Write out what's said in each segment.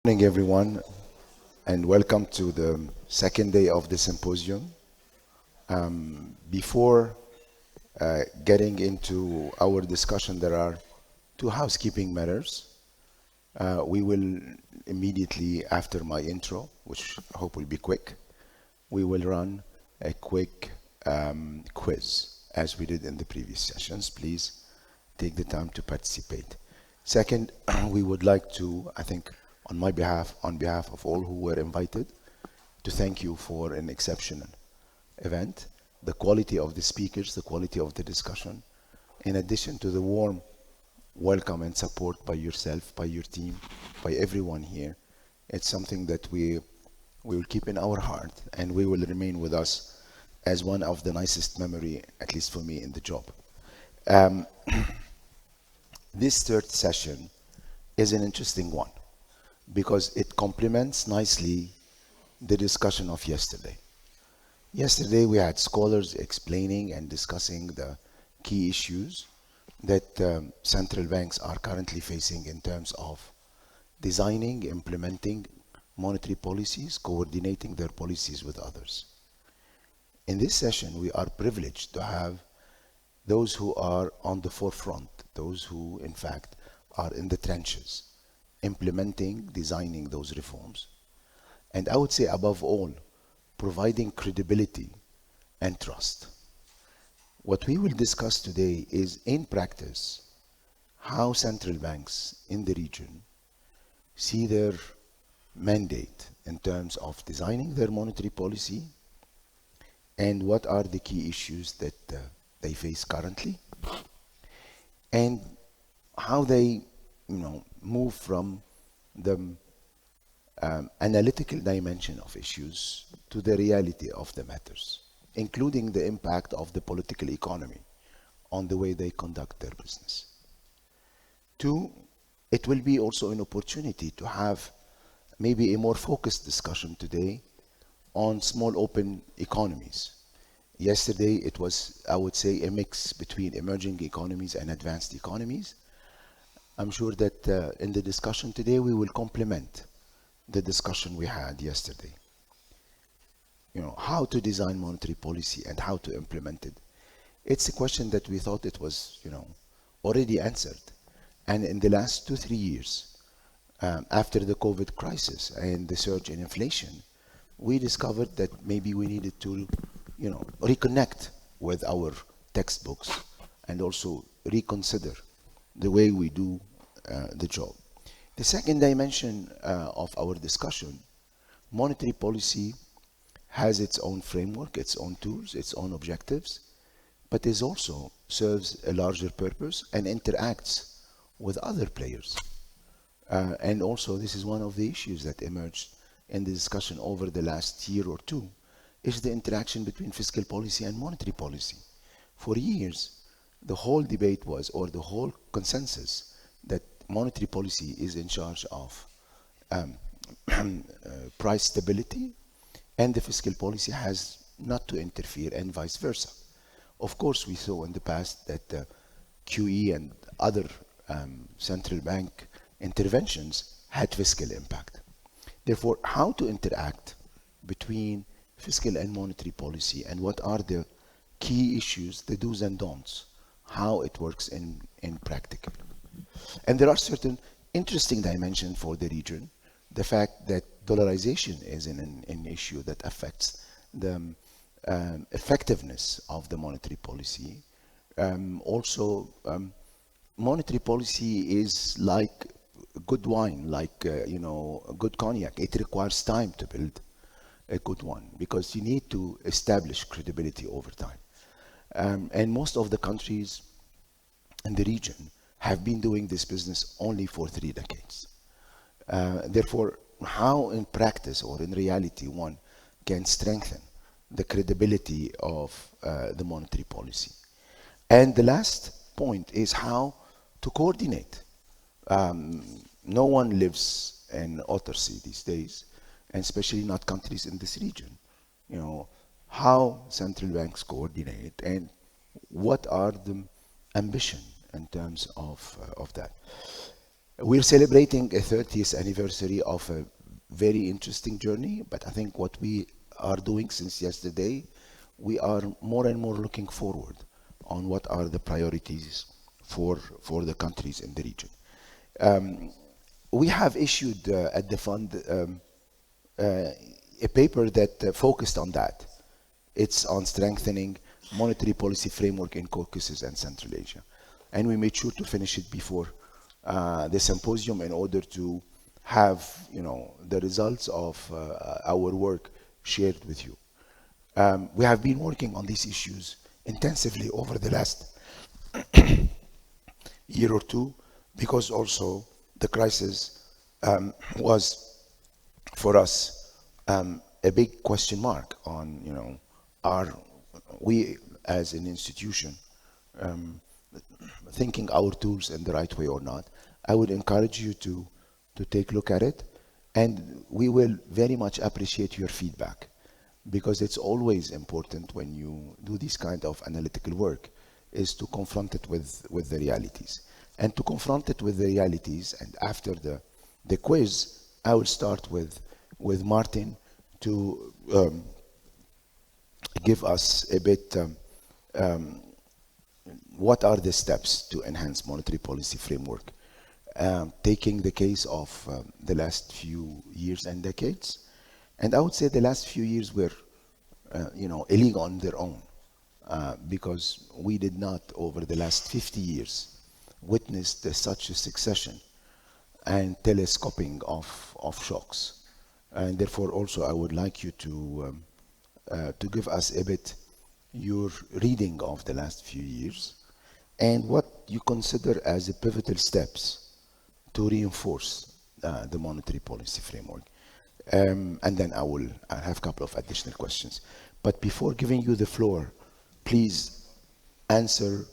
Good morning, everyone, and welcome to the second day of the symposium. Before getting into our discussion, there are two housekeeping matters. We will immediately after my intro, which I hope will be quick, we will run a quick quiz as we did in the previous sessions. Please take the time to participate. Second, we would like to, I think, on behalf of all who were invited, to thank you for an exceptional event. The quality of the speakers, the quality of the discussion, in addition to the warm welcome and support by yourself, by your team, by everyone here. It's something that we will keep in our heart, and we will remain with us as one of the nicest memory, at least for me, in the job. This third session is an interesting one because it complements nicely the discussion of yesterday. Yesterday we had scholars explaining and discussing the key issues that central banks are currently facing in terms of designing, implementing monetary policies, coordinating their policies with others. In this session, we are privileged to have those who are on the forefront, those who, in fact, are in the trenches, implementing, designing those reforms. And I would say, above all, providing credibility and trust. What we will discuss today is, in practice, how central banks in the region see their mandate in terms of designing their monetary policy and what are the key issues that they face currently and how they move from the analytical dimension of issues to the reality of the matters, including the impact of the political economy on the way they conduct their business. Two, it will be also an opportunity to have maybe a more focused discussion today on small open economies. Yesterday it was, I would say, a mix between emerging economies and advanced economies. I'm sure that in the discussion today we will complement the discussion we had yesterday. How to design monetary policy and how to implement it. It's a question that we thought it was, already answered. And in the last 2-3 years, after the COVID crisis and the surge in inflation, we discovered that maybe we needed to, reconnect with our textbooks and also reconsider the way we do the job. The second dimension of our discussion, monetary policy has its own framework, its own tools, its own objectives, but it also serves a larger purpose and interacts with other players. And also, this is one of the issues that emerged in the discussion over the last year or two, is the interaction between fiscal policy and monetary policy. For years, the whole debate was, or the whole consensus, that monetary policy is in charge of price stability, and the fiscal policy has not to interfere, and vice versa. Of course, we saw in the past that QE and other central bank interventions had fiscal impact. Therefore, how to interact between fiscal and monetary policy, and what are the key issues, the do's and don'ts, how it works in practical. And there are certain interesting dimensions for the region. The fact that dollarization is an issue that affects the effectiveness of the monetary policy. Monetary policy is like good wine, like good cognac. It requires time to build a good one because you need to establish credibility over time. And most of the countries in the region have been doing this business only for 3 decades. Therefore, how in practice or in reality one can strengthen the credibility of the monetary policy. And the last point is how to coordinate. No one lives in autarky these days, and especially not countries in this region. How central banks coordinate and what are the ambition in terms of that. We're celebrating a 30th anniversary of a very interesting journey, but I think what we are doing since yesterday, we are more and more looking forward on what are the priorities for the countries in the region. We have issued at the fund a paper that focused on that. It's on strengthening monetary policy framework in Caucasus and Central Asia. And we made sure to finish it before the symposium in order to have, the results of our work shared with you. We have been working on these issues intensively over the last year or two, because also the crisis was for us a big question mark on, are we as an institution thinking our tools in the right way or not. I would encourage you to take a look at it, and we will very much appreciate your feedback, because it's always important when you do this kind of analytical work is to confront it with the realities. And to confront it with the realities, and after the quiz, I will start with Martin to give us a bit what are the steps to enhance monetary policy framework, taking the case of the last few years and decades. And I would say the last few years were, a league on their own, because we did not, over the last 50 years, witness such a succession and telescoping of shocks. And therefore, also, I would like you to give us a bit your reading of the last few years and what you consider as the pivotal steps to reinforce the monetary policy framework. And then I'll have a couple of additional questions. But before giving you the floor, please answer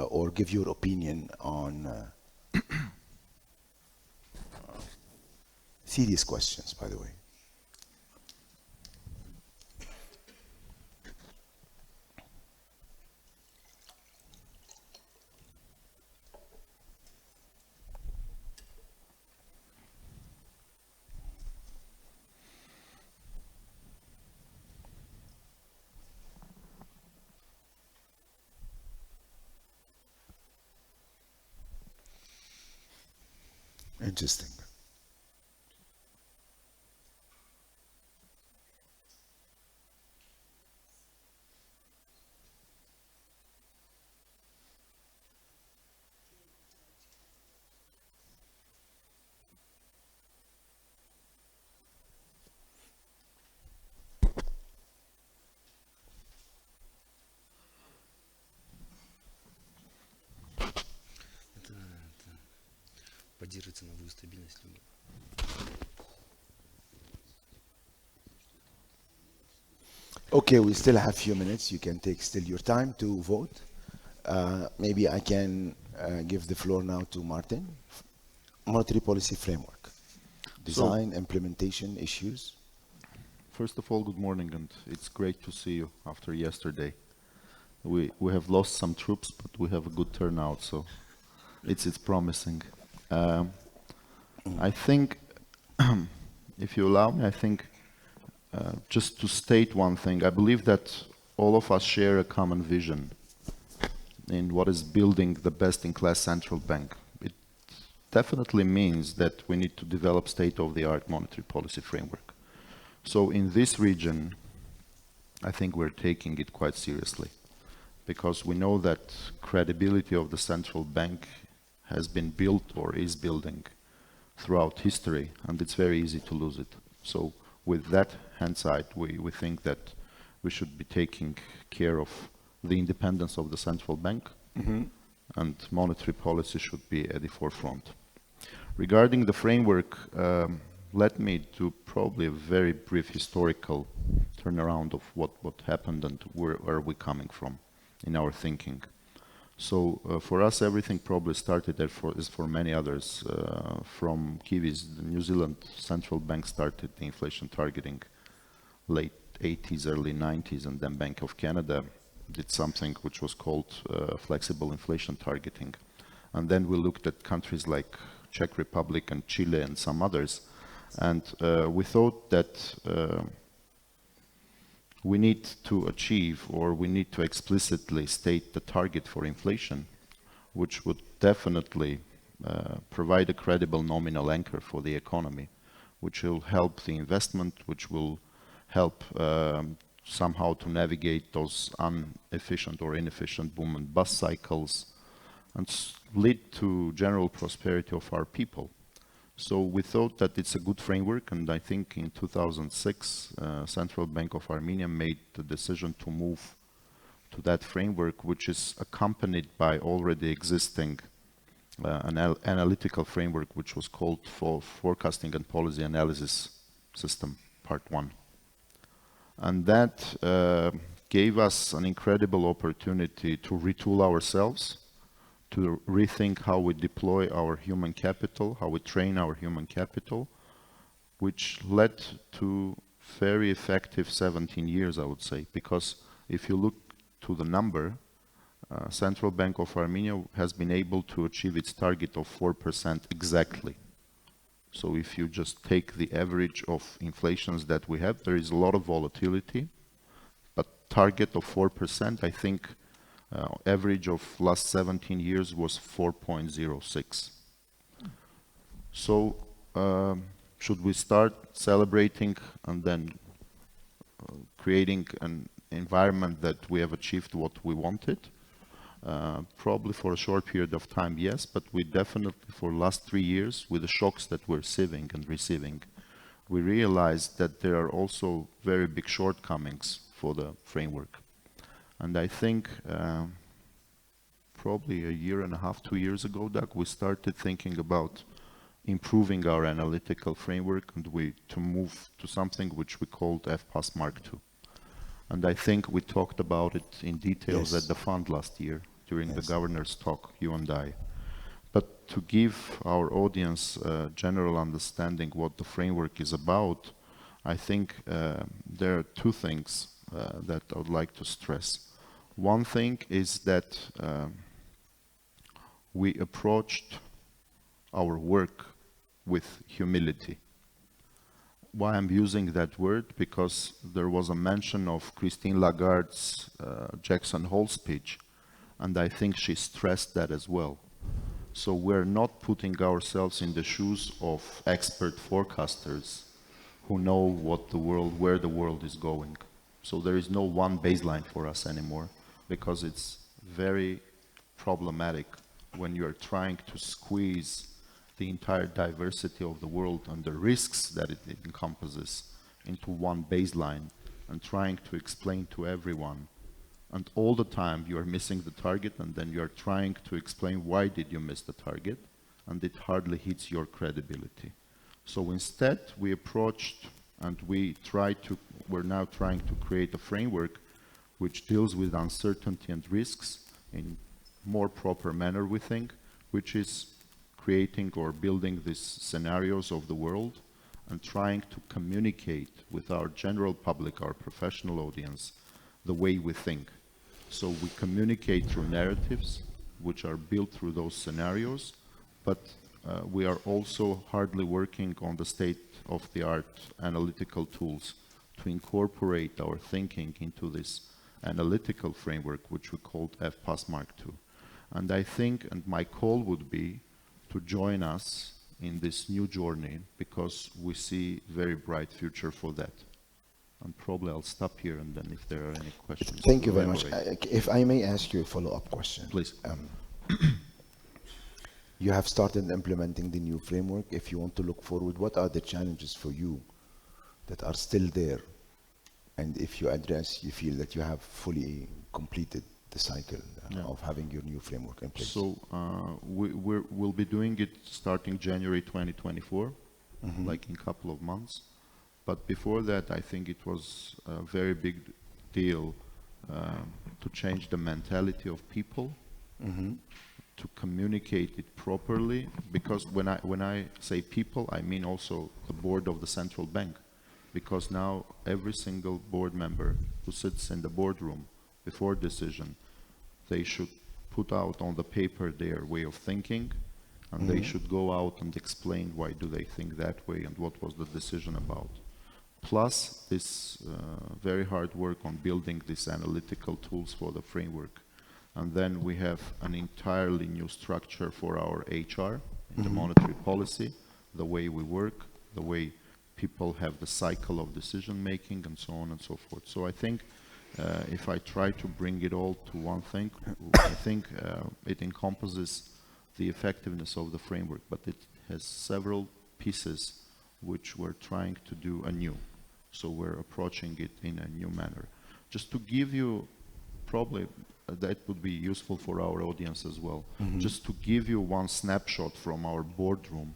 or give your opinion on serious questions, by the way. Interesting. Поддерживает ценовую стабильность любого. Okay, we still have a few minutes. You can take still your time to vote. Maybe I can give the floor now to Martin. Monetary policy framework, design, implementation issues. First of all, good morning, and it's great to see you after yesterday. We have lost some troops, but we have a good turnout, so it's promising. I think, if you allow me, I think just to state one thing, I believe that all of us share a common vision in what is building the best-in-class central bank. It definitely means that we need to develop state-of-the-art monetary policy framework. So in this region, I think we're taking it quite seriously, because we know that credibility of the central bank has been built or is building throughout history, and it's very easy to lose it. So with that hindsight, we think that we should be taking care of the independence of the central bank, and monetary policy should be at the forefront. Regarding the framework, let me do probably a very brief historical turnaround of what happened and where are we coming from in our thinking. So for us, everything probably started, as for many others, from Kiwis. The New Zealand Central Bank started the inflation targeting late 80s, early 90s, and then Bank of Canada did something which was called flexible inflation targeting. And then we looked at countries like Czech Republic and Chile and some others. And we thought that we need to achieve, or we need to explicitly state the target for inflation, which would definitely provide a credible nominal anchor for the economy, which will help the investment, which will help somehow to navigate those inefficient or inefficient boom and bust cycles, and lead to general prosperity of our people. So we thought that it's a good framework, and I think in 2006, Central Bank of Armenia made the decision to move to that framework, which is accompanied by already existing an analytical framework, which was called for Forecasting and Policy Analysis System, Part 1. And that gave us an incredible opportunity to retool ourselves, to rethink how we deploy our human capital, how we train our human capital, which led to very effective 17 years, I would say. Because if you look to the number, Central Bank of Armenia has been able to achieve its target of 4% exactly. So if you just take the average of inflations that we have, there is a lot of volatility, but target of 4%, I think, average of last 17 years was 4.06. So should we start celebrating and then creating an environment that we have achieved what we wanted? Probably for a short period of time, yes, but we definitely, for the last 3 years, with the shocks that we're receiving, we realized that there are also very big shortcomings for the framework. And I think probably a year and a half, 2 years ago, Doug, we started thinking about improving our analytical framework, and to move to something which we called FPAS Mark II. And I think we talked about it in details at the fund last year during the governor's talk, you and I. But to give our audience a general understanding what the framework is about, I think there are two things that I would like to stress. One thing is that we approached our work with humility. Why I'm using that word? Because there was a mention of Christine Lagarde's Jackson Hole speech, and I think she stressed that as well. So we're not putting ourselves in the shoes of expert forecasters who know where the world is going. So there is no one baseline for us anymore, because it's very problematic when you're trying to squeeze the entire diversity of the world and the risks that it encompasses into one baseline and trying to explain to everyone. And all the time you are missing the target, and then you are trying to explain why did you miss the target, and it hardly hits your credibility. So instead we approached, and we're now trying to create a framework which deals with uncertainty and risks in more proper manner, we think, which is creating or building these scenarios of the world and trying to communicate with our general public, our professional audience, the way we think. So we communicate through narratives which are built through those scenarios, but we are also hardly working on the state-of-the-art analytical tools to incorporate our thinking into this analytical framework, which we called FPAS Mark II. And I think, and my call would be to join us in this new journey, because we see very bright future for that. And probably I'll stop here, and then if there are any questions. Thank you very much. If I may ask you a follow-up question. Please. You have started implementing the new framework. If you want to look forward, what are the challenges for you that are still there? And if you feel that you have fully completed the cycle of having your new framework in place? So we'll be doing it starting January 2024, like in a couple of months. But before that, I think it was a very big deal to change the mentality of people, to communicate it properly. Because when I say people, I mean also the board of the central bank. Because now every single board member who sits in the boardroom before decision, they should put out on the paper their way of thinking, and they should go out and explain why do they think that way and what was the decision about. Plus this very hard work on building these analytical tools for the framework. And then we have an entirely new structure for our HR, the monetary policy, the way we work, the way people have the cycle of decision making, and so on and so forth. So I think if I try to bring it all to one thing, I think it encompasses the effectiveness of the framework, but it has several pieces which we're trying to do anew. So we're approaching it in a new manner. Just to give you, probably that would be useful for our audience as well, just to give you one snapshot from our boardroom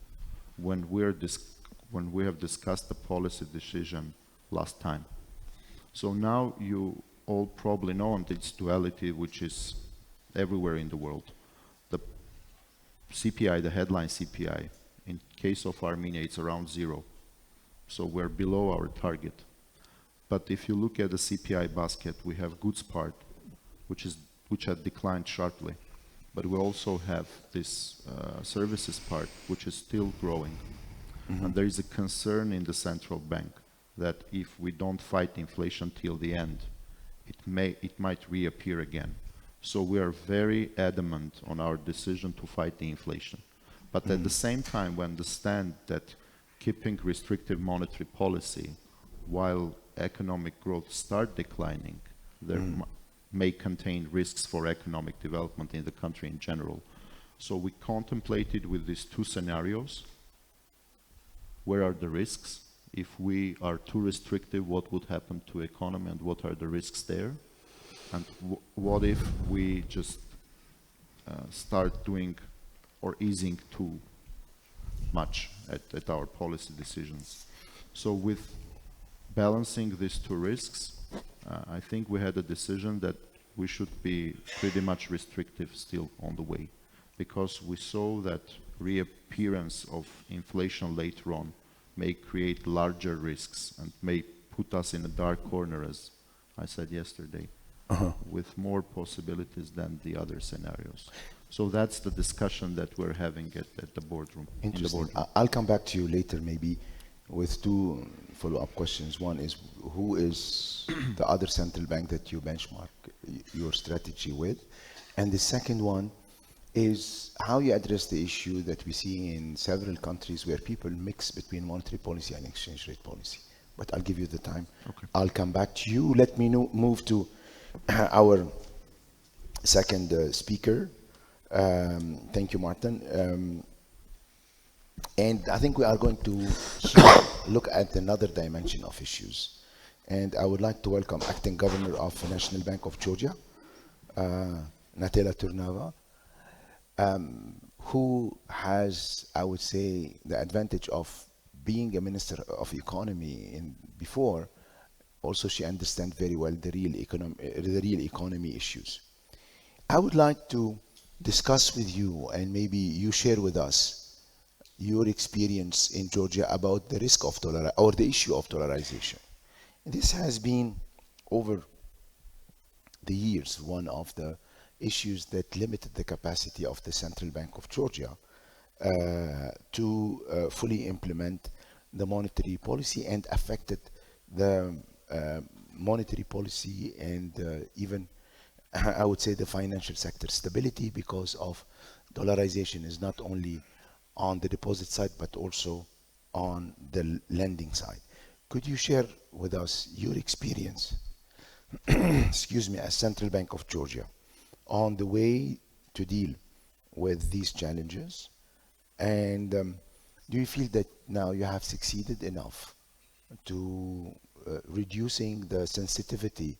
when we have discussed the policy decision last time. So now you all probably know on this duality which is everywhere in the world. The CPI, the headline CPI, in case of Armenia, it's around 0. So we're below our target. But if you look at the CPI basket, we have goods part, which had declined sharply. But we also have this services part, which is still growing. And there is a concern in the central bank that if we don't fight inflation till the end, it might reappear again. So we are very adamant on our decision to fight the inflation. But at the same time, we understand that keeping restrictive monetary policy while economic growth start declining, there may contain risks for economic development in the country in general. So we contemplated with these two scenarios, where are the risks? If we are too restrictive, what would happen to economy and what are the risks there? And what if we just start doing or easing too much at our policy decisions? So with balancing these two risks, I think we had a decision that we should be pretty much restrictive still on the way, because we saw that reappearance of inflation later on may create larger risks and may put us in a dark corner, as I said yesterday, with more possibilities than the other scenarios. So that's the discussion that we're having at the boardroom. Interesting. I'll come back to you later maybe with two follow-up questions. One is, who is the other central bank that you benchmark your strategy with? And the second one is how you address the issue that we see in several countries where people mix between monetary policy and exchange rate policy. But I'll give you the time. Okay. I'll come back to you. Let me move to our second speaker. Thank you, Martin. And I think we are going to look at another dimension of issues. And I would like to welcome Acting Governor of the National Bank of Georgia, Natela Turnava, who has, I would say, the advantage of being a Minister of Economy before. Also, she understands very well the real economy issues. I would like to discuss with you, and maybe you share with us your experience in Georgia about the risk of or the issue of dollarization. This has been over the years one of the issues that limited the capacity of the Central Bank of Georgia to fully implement the monetary policy, and affected the monetary policy and even I would say the financial sector stability, because of dollarization is not only on the deposit side but also on the lending side. Could you share with us your experience, excuse me, as Central Bank of Georgia on the way to deal with these challenges? And do you feel that now you have succeeded enough to reducing the sensitivity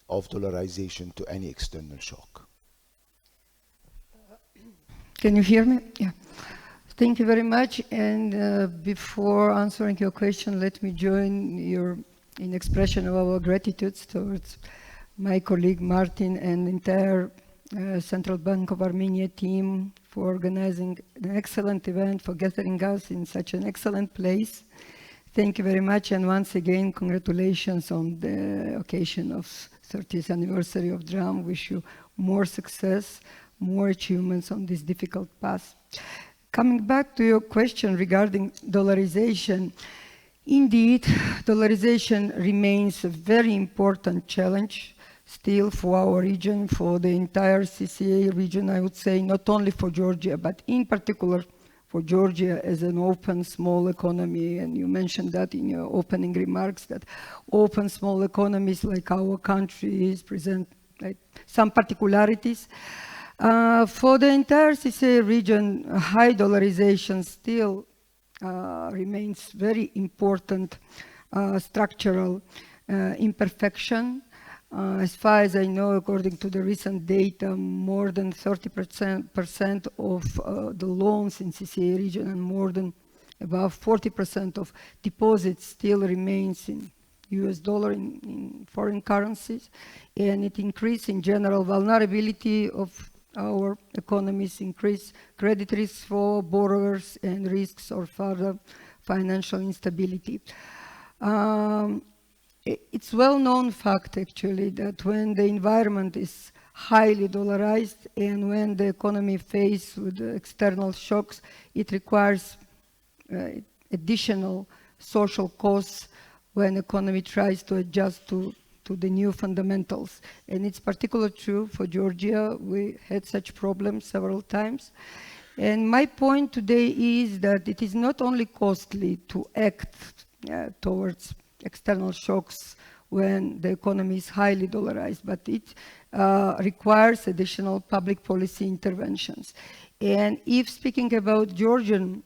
of dollarization to any external shock? Can you hear me? Yeah. Thank you very much. And before answering your question, let me join your in expression of our gratitude towards my colleague Martin and the entire Central Bank of Armenia team for organizing an excellent event, for gathering us in such an excellent place. Thank you very much, and once again, congratulations on the occasion of 30th anniversary of DRAM. Wish you more success, more achievements on this difficult path. Coming back to your question regarding dollarization, indeed, dollarization remains a very important challenge still for our region, for the entire CCA region, I would say, not only for Georgia, but in particular for Georgia as an open, small economy. And you mentioned that in your opening remarks, that open, small economies like our country present like, some particularities. For the entire CCA region, high dollarization still remains very important structural imperfection. As far as I know, according to the recent data, more than 30% of the loans in CCA region and more than above 40% of deposits still remains in US dollar, in foreign currencies, and it increases in general vulnerability of our economies, increase credit risks for borrowers and risks of further financial instability. It's well-known fact, actually, that when the environment is highly dollarized and when the economy faced with external shocks, it requires additional social costs when economy tries to adjust to the new fundamentals. And it's particularly true for Georgia. We had such problems several times. And my point today is that it is not only costly to act towards external shocks when the economy is highly dollarized, but it requires additional public policy interventions. And if speaking about Georgian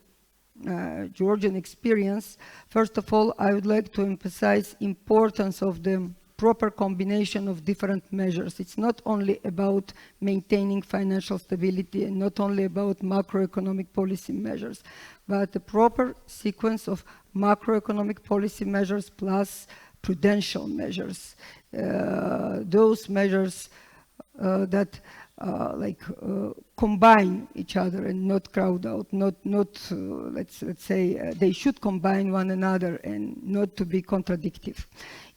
experience, first of all, I would like to emphasize importance of the proper combination of different measures. It's not only about maintaining financial stability and not only about macroeconomic policy measures, but the proper sequence of macroeconomic policy measures plus prudential measures. Those measures that combine each other and not crowd out, let's say they should combine one another and not to be contradictory.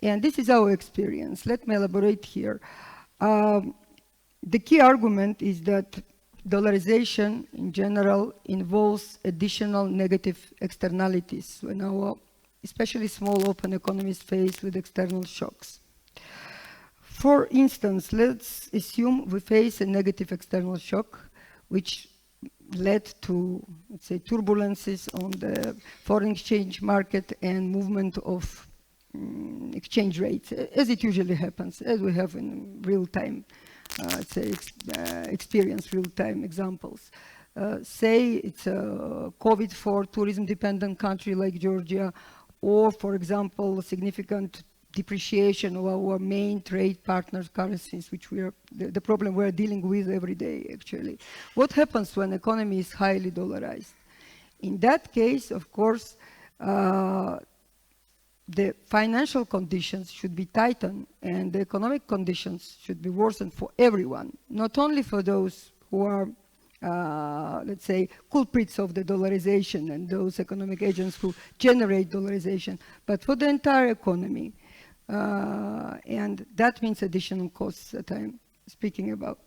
And this is our experience. Let me elaborate here. The key argument is that dollarization in general involves additional negative externalities when our, especially small open economies, faced with external shocks. For instance, let's assume we face a negative external shock, which led to, let's say, turbulences on the foreign exchange market and movement of exchange rates, as it usually happens, as we have in real time, let's say, experience real-time examples. Say it's a COVID for tourism-dependent country like Georgia, or, for example, significant depreciation of our main trade partners' currencies, which we are the problem we're dealing with every day, actually. What happens when economy is highly dollarized? In that case, of course, the financial conditions should be tightened and the economic conditions should be worsened for everyone, not only for those who are, let's say, culprits of the dollarization and those economic agents who generate dollarization, but for the entire economy. And that means additional costs that I'm speaking about.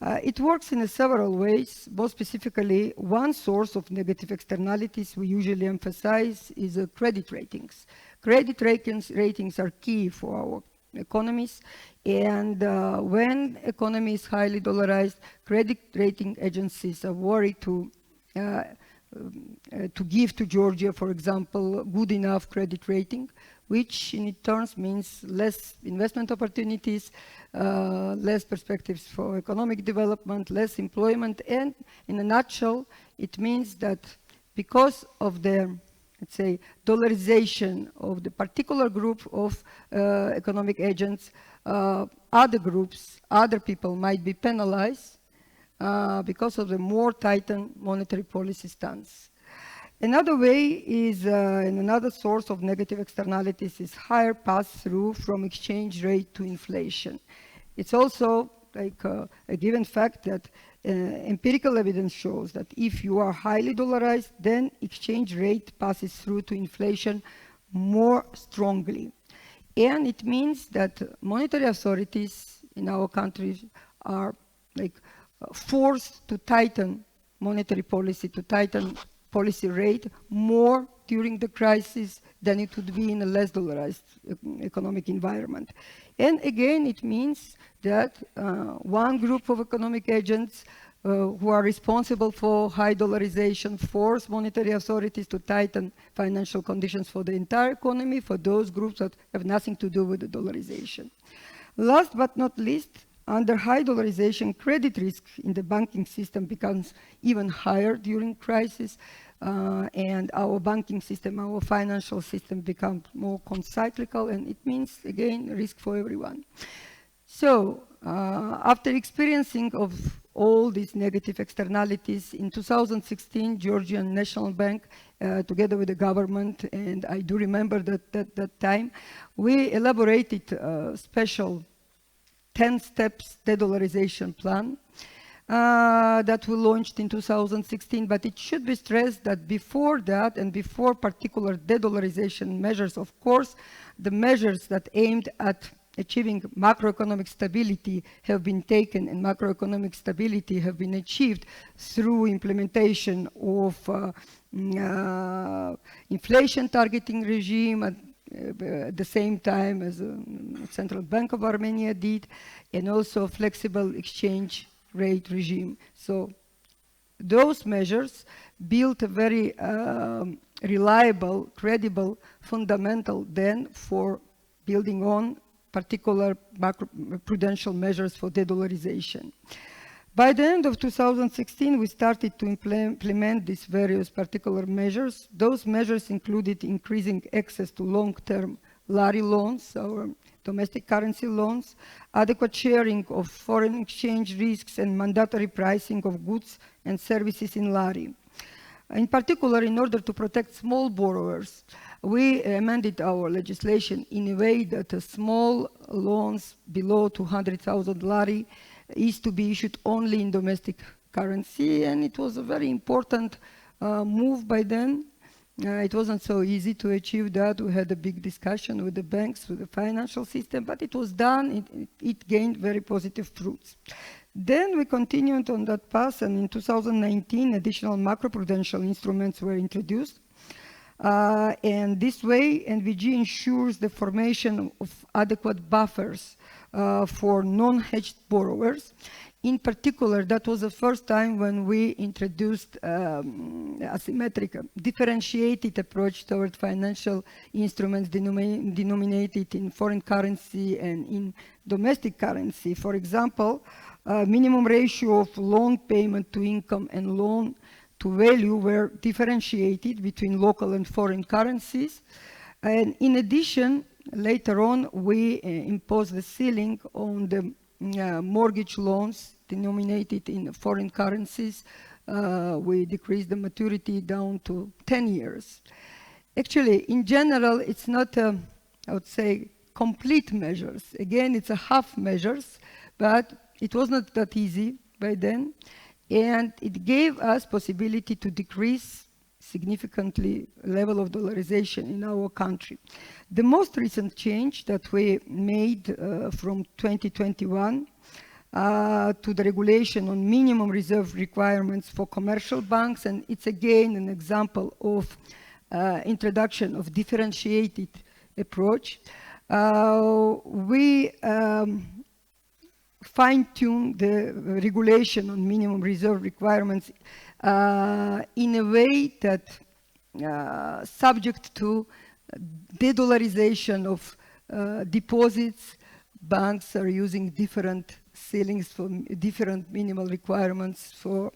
It works in several ways. More specifically, one source of negative externalities we usually emphasize is credit ratings. Credit ratings are key for our economies, and when economy is highly dollarized, credit rating agencies are worried to give to Georgia, for example, good enough credit rating, which in turn means less investment opportunities, less perspectives for economic development, less employment, and in a nutshell, it means that because of the, let's say, dollarization of the particular group of economic agents, other groups, other people might be penalized because of the more tightened monetary policy stance. Another way is, and another source of negative externalities is higher pass-through from exchange rate to inflation. It's also like a given fact that empirical evidence shows that if you are highly dollarized, then exchange rate passes through to inflation more strongly. And it means that monetary authorities in our countries are like forced to tighten monetary policy to tighten policy rate more during the crisis than it would be in a less dollarized economic environment. And again, it means that one group of economic agents who are responsible for high dollarization force monetary authorities to tighten financial conditions for the entire economy, for those groups that have nothing to do with the dollarization. Last but not least, under high dollarization, credit risk in the banking system becomes even higher during crisis, and our banking system, our financial system becomes more concyclical, and it means, again, risk for everyone. So, after experiencing of all these negative externalities, in 2016, Georgian National Bank, together with the government, and I do remember that time, we elaborated a special 10 steps de-dollarization plan that we launched in 2016, but it should be stressed that before that and before particular de-dollarization measures, of course, the measures that aimed at achieving macroeconomic stability have been taken, and macroeconomic stability have been achieved through implementation of inflation targeting regime at the same time as the Central Bank of Armenia did, and also flexible exchange rate regime. So those measures built a very reliable, credible, fundamental then for building on particular macro-prudential measures for de-dollarization. By the end of 2016, we started to implement these various particular measures. Those measures included increasing access to long-term lari loans, our domestic currency loans, adequate sharing of foreign exchange risks, and mandatory pricing of goods and services in lari. In particular, in order to protect small borrowers, we amended our legislation in a way that small loans below 200,000 lari is to be issued only in domestic currency, and it was a very important move by then. It wasn't so easy to achieve that. We had a big discussion with the banks, with the financial system, but it was done. It gained very positive fruits. Then we continued on that path, and in 2019, additional macroprudential instruments were introduced. And this way, NVG ensures the formation of adequate buffers for non-hedged borrowers. In particular, that was the first time when we introduced asymmetric, differentiated approach toward financial instruments denominated in foreign currency and in domestic currency. For example, minimum ratio of loan payment to income and loan to value were differentiated between local and foreign currencies. And in addition, later on, we imposed the ceiling on the mortgage loans denominated in foreign currencies. We decreased the maturity down to 10 years. Actually, in general, it's not, I would say, complete measures. Again, it's a half measures, but it was not that easy by then. And it gave us possibility to decrease significantly level of dollarization in our country. The most recent change that we made from 2021 to the regulation on minimum reserve requirements for commercial banks, and it's again an example of introduction of differentiated approach. We fine-tune the regulation on minimum reserve requirements in a way that subject to de-dollarization of deposits, banks are using different ceilings for different minimal requirements for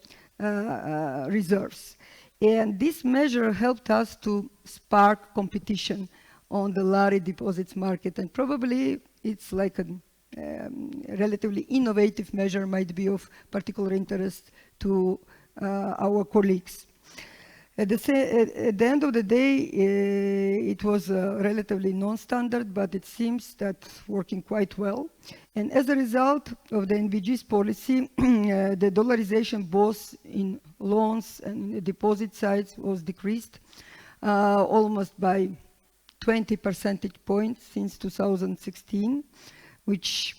reserves. And this measure helped us to spark competition on the lari deposits market, and probably it's like a relatively innovative measure, might be of particular interest to our colleagues. At the end of the day, it was relatively non-standard, but it seems that working quite well. And as a result of the NVG's policy, the dollarization both in loans and in the deposit sides was decreased almost by 20 percentage points since 2016, which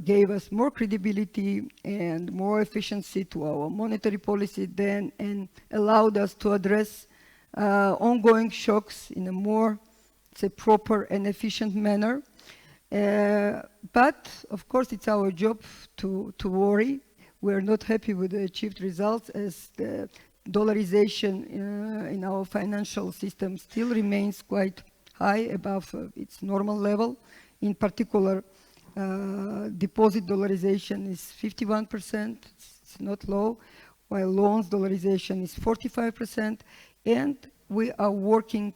gave us more credibility and more efficiency to our monetary policy then, and allowed us to address ongoing shocks in a more, say, proper and efficient manner. But of course, it's our job to worry. We're not happy with the achieved results, as the dollarization in our financial system still remains quite high, above its normal level. In particular, deposit dollarization is 51%, it's not low, while loans dollarization is 45%, and we are working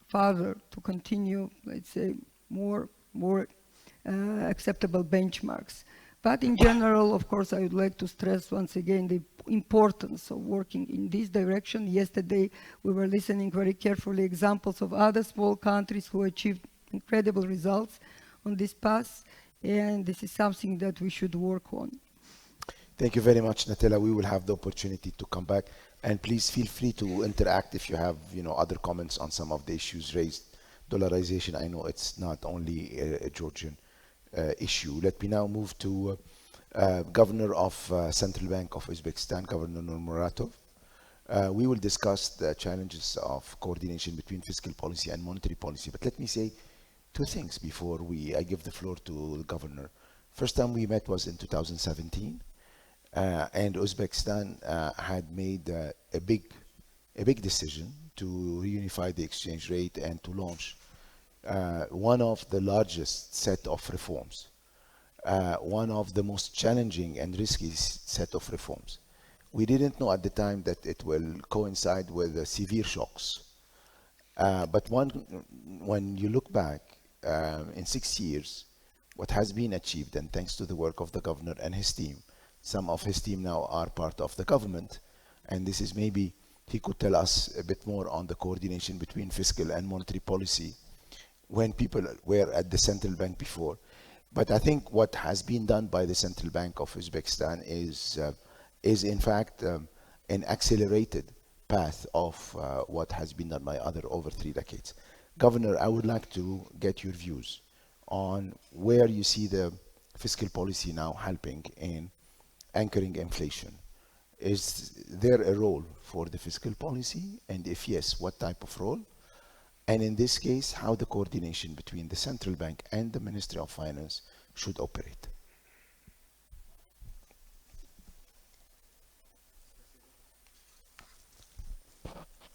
further to continue, let's say, more acceptable benchmarks. But in general, of course, I would like to stress once again the importance of working in this direction. Yesterday, we were listening very carefully examples of other small countries who achieved incredible results on this path, and this is something that we should work on. Thank you very much, Natela. We will have the opportunity to come back, and please feel free to interact if you have, other comments on some of the issues raised. Dollarization, I know it's not only a Georgian issue. Let me now move to Governor of Central Bank of Uzbekistan, Governor Nurmuratov. We will discuss the challenges of coordination between fiscal policy and monetary policy. But let me say two things before I give the floor to the governor. First time we met was in 2017, and Uzbekistan had made a big decision to reunify the exchange rate and to launch one of the largest set of reforms, one of the most challenging and risky set of reforms. We didn't know at the time that it will coincide with severe shocks. But when you look back in 6 years, what has been achieved, and thanks to the work of the governor and his team, some of his team now are part of the government, and this is maybe he could tell us a bit more on the coordination between fiscal and monetary policy when people were at the central bank before. But I think what has been done by the Central Bank of Uzbekistan is in fact an accelerated path of what has been done by over 3 decades. Governor, I would like to get your views on where you see the fiscal policy now helping in anchoring inflation. Is there a role for the fiscal policy? And if yes, what type of role? And in this case, how the coordination between the central bank and the Ministry of Finance should operate?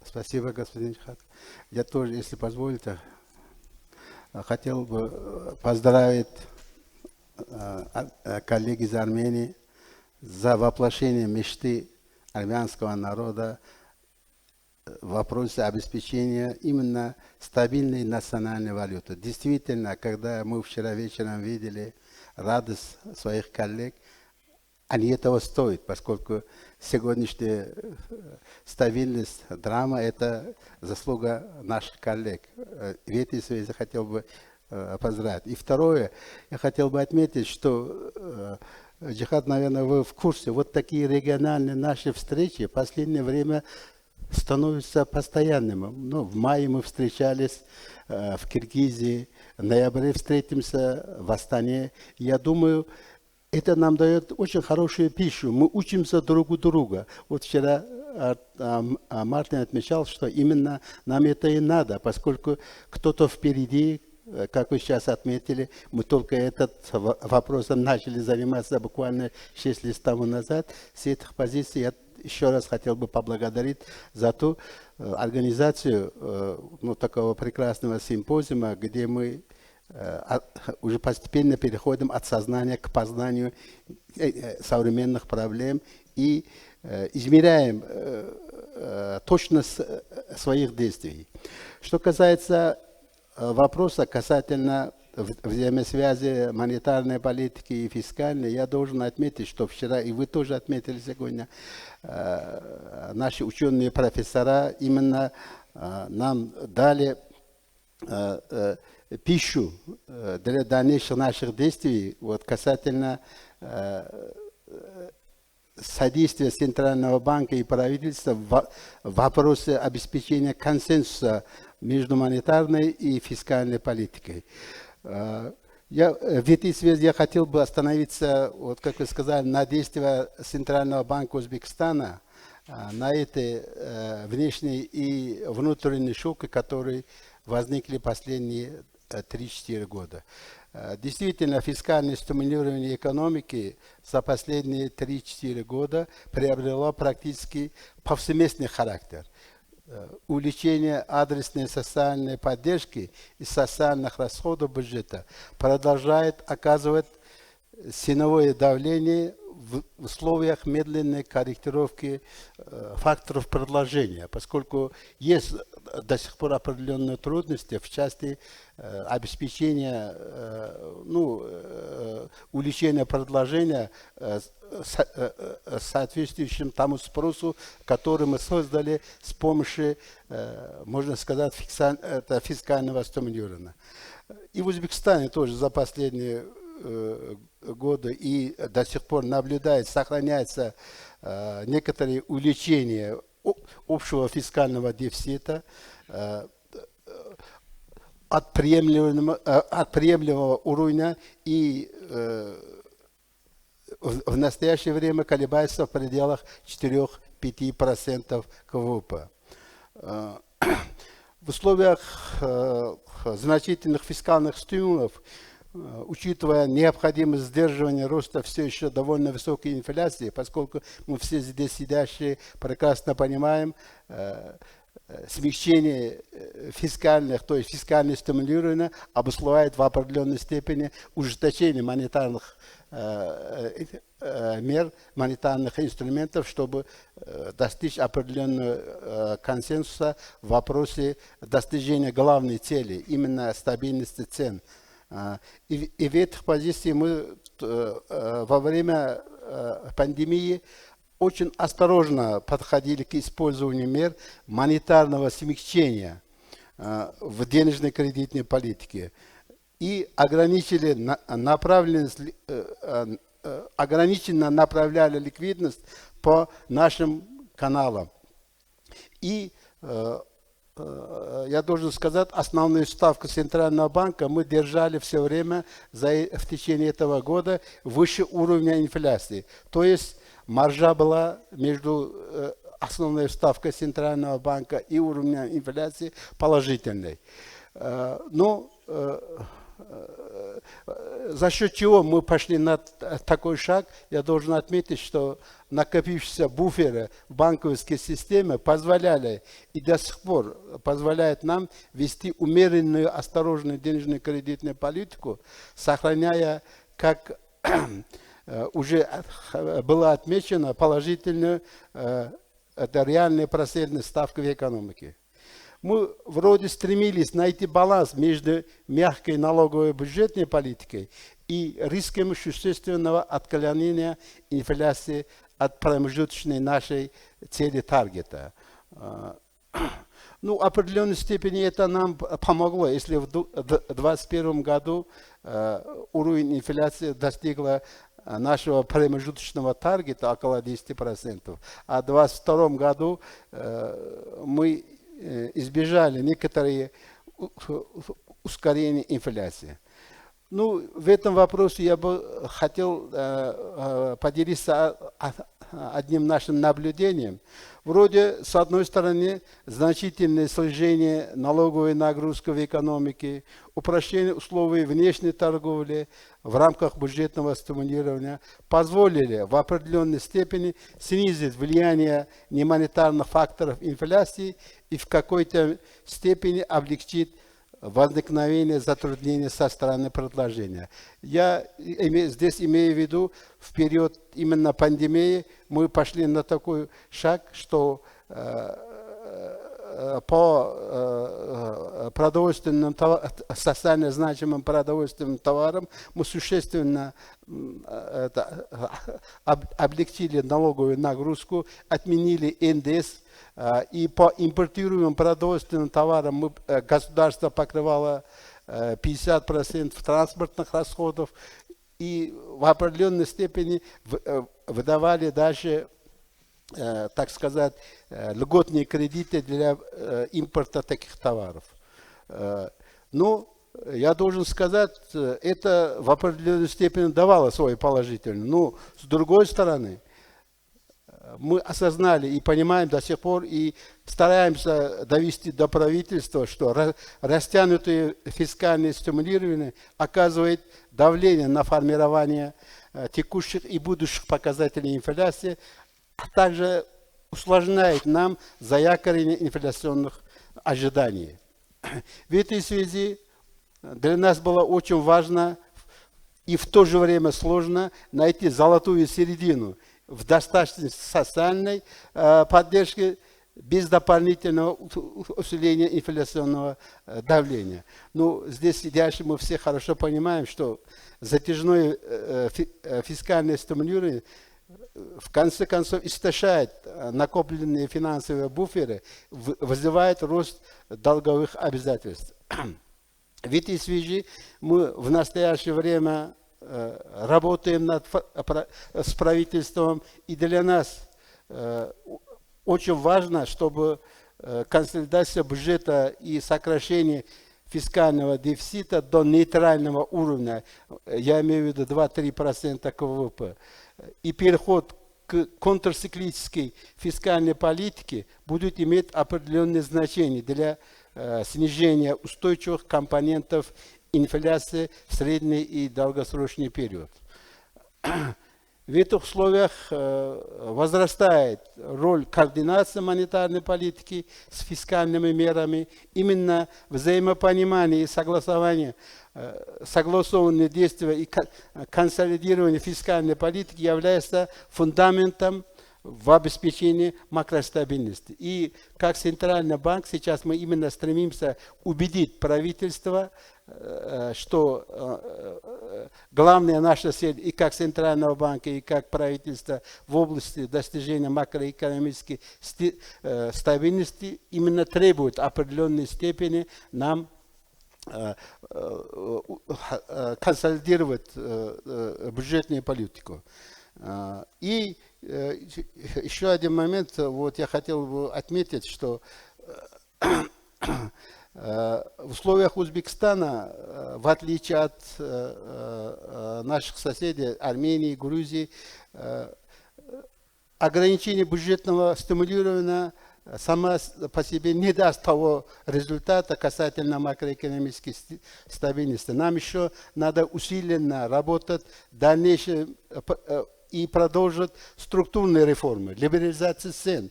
Спасибо, господин Jihad. Я тоже, если позволите, хотел бы поздравить коллег из Армении за воплощение мечты армянского народа в вопросе обеспечения именно стабильной национальной валюты. Действительно, когда мы вчера вечером видели радость своих коллег, они этого стоят, поскольку сегодняшняя стабильность, драма – это заслуга наших коллег. В этой связи хотел бы поздравить. И второе, я хотел бы отметить, что, Jihad, наверное, вы в курсе, вот такие региональные наши встречи в последнее время становятся постоянными. Ну, в мае мы встречались в Киргизии, в ноябре встретимся в Астане. Я думаю, это нам дает очень хорошую пищу. Мы учимся друг у друга. Вот вчера Мартин отмечал, что именно нам это и надо, поскольку кто-то впереди, как вы сейчас отметили, мы только этот вопросом начали заниматься буквально 6 лет тому назад. С этих позиций я еще раз хотел бы поблагодарить за ту организацию такого прекрасного симпозиума, где мы уже постепенно переходим от сознания к познанию современных проблем и измеряем точность своих действий. Что касается вопроса касательно взаимосвязи монетарной политики и фискальной, я должен отметить, что вчера, и вы тоже отметили сегодня, наши ученые профессора именно нам дали пищу для дальнейших наших действий вот, касательно содействия Центрального банка и правительства в вопросе обеспечения консенсуса между монетарной и фискальной политикой. В этой связи я хотел бы остановиться, вот как вы сказали, на действия Центрального банка Узбекистана, на эти внешние и внутренние шоки, которые возникли последние 3-4 года. Действительно, фискальное стимулирование экономики за последние 3-4 года приобрело практически повсеместный характер. Увеличение адресной социальной поддержки и социальных расходов бюджета продолжает оказывать силовое давление в условиях медленной корректировки факторов предложения, поскольку есть до сих пор определенные трудности в части обеспечения увеличения предложения соответствующим тому спросу, который мы создали с помощью, можно сказать, фискального стимулирования. И в Узбекистане тоже за последние годы и до сих пор наблюдается, сохраняется некоторые увеличения общего фискального дефицита от приемлемого уровня и в настоящее время колебается в пределах 4-5% КВП. В условиях значительных фискальных стимулов, учитывая необходимость сдерживания роста все еще довольно высокой инфляции, поскольку мы все здесь сидящие прекрасно понимаем, смягчение фискальных, то есть фискальное стимулирование обусловляет в определенной степени ужесточение монетарных мер, монетарных инструментов, чтобы достичь определенного консенсуса в вопросе достижения главной цели, именно стабильности цен. И в этих позициях мы во время пандемии очень осторожно подходили к использованию мер монетарного смягчения в денежной кредитной политике и ограниченно направляли ликвидность по нашим каналам. И я должен сказать, основную ставку Центрального банка мы держали все время в течение этого года выше уровня инфляции. То есть маржа была между основной ставкой Центрального банка и уровнем инфляции положительной. Но за счет чего мы пошли на такой шаг, я должен отметить, что накопившиеся буферы в банковской системе позволяли и до сих пор позволяют нам вести умеренную, осторожную денежную кредитную политику, сохраняя, как уже было отмечено, положительную реальную процентную ставку в экономике. Мы вроде стремились найти баланс между мягкой налоговой бюджетной политикой и риском существенного отклонения инфляции от промежуточной нашей цели таргета. В определенной степени это нам помогло, если в 2021 году уровень инфляции достигла нашего промежуточного таргета около 10%, а в 2022 году мы избежали некоторые ускорения инфляции. В этом вопросе я бы хотел поделиться одним нашим наблюдением. Вроде, с одной стороны, значительное снижение налоговой нагрузки в экономике, упрощение условий внешней торговли в рамках бюджетного стимулирования позволили в определенной степени снизить влияние немонетарных факторов инфляции и в какой-то степени облегчить возникновение затруднений со стороны предложения. Я здесь имею в виду, в период именно пандемии мы пошли на такой шаг, что по продовольственным социально значимым продовольственным товарам мы существенно облегчили налоговую нагрузку, отменили НДС, и по импортируемым продовольственным товарам государство покрывало 50% транспортных расходов и в определенной степени выдавали даже, так сказать, льготные кредиты для импорта таких товаров. Но я должен сказать, это в определенной степени давало свой положительный. Но с другой стороны, мы осознали и понимаем до сих пор и стараемся довести до правительства, что растянутое фискальное стимулирование оказывает давление на формирование текущих и будущих показателей инфляции, а также усложняет нам заякорение инфляционных ожиданий. В этой связи для нас было очень важно и в то же время сложно найти золотую середину в достаточной социальной поддержке без дополнительного усиления инфляционного давления. Ну, здесь дальше мы все хорошо понимаем, что затяжное фискальное стимулирование в конце концов истощает накопленные финансовые буферы, вызывает рост долговых обязательств. В этой связи мы в настоящее время работаем с правительством, и для нас очень важно, чтобы консолидация бюджета и сокращение фискального дефицита до нейтрального уровня, я имею в виду 2-3% к ВВП, и переход к контрциклической фискальной политике будет иметь определенное значение для снижения устойчивых компонентов инфляции в средний и долгосрочный период. В этих условиях возрастает роль координации монетарной политики с фискальными мерами. Именно взаимопонимание и согласование, согласованные действия и консолидирование фискальной политики является фундаментом в обеспечении макростабильности. И как Центральный банк сейчас мы именно стремимся убедить правительство, что главная наша цель и как Центрального банка, и как правительства в области достижения макроэкономической стабильности именно требует определенной степени нам консолидировать бюджетную политику. И еще один момент, вот я хотел бы отметить, что в условиях Узбекистана, в отличие от наших соседей Армении, Грузии, ограничение бюджетного стимулирования сама по себе не даст того результата касательно макроэкономической стабильности. Нам еще надо усиленно работать дальнейшее и продолжить структурные реформы, либерализация цен,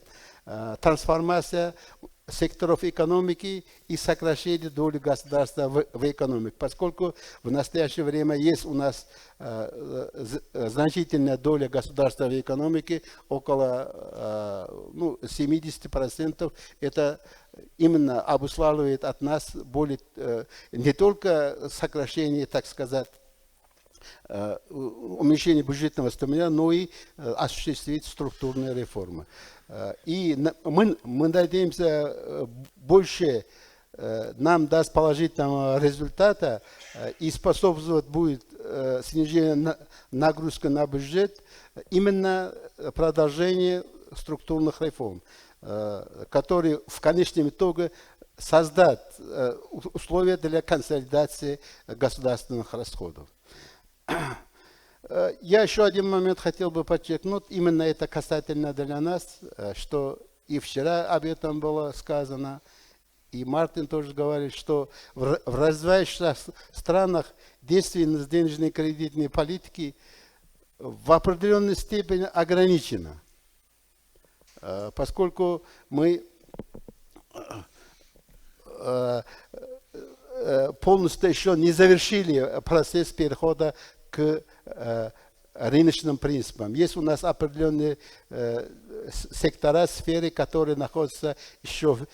трансформация секторов экономики и сокращение доли государства в экономике. Поскольку в настоящее время есть у нас значительная доля государства в экономике, около 70%, это именно обуславливает от нас более, не только сокращение, так сказать, уменьшение бюджетного стимуля, но и осуществить структурные реформы. И мы надеемся, больше нам даст положительного результата и способствовать будет снижению нагрузки на бюджет именно продолжение структурных реформ, которые в конечном итоге создать условия для консолидации государственных расходов. Я еще один момент хотел бы подчеркнуть, именно это касательно для нас, что и вчера об этом было сказано, и Мартин тоже говорит, что в развивающихся странах действенность денежной кредитной политики в определенной степени ограничена, поскольку мы полностью еще не завершили процесс перехода к рыночным принципам. Есть у нас определенные сектора, сферы, которые находятся еще в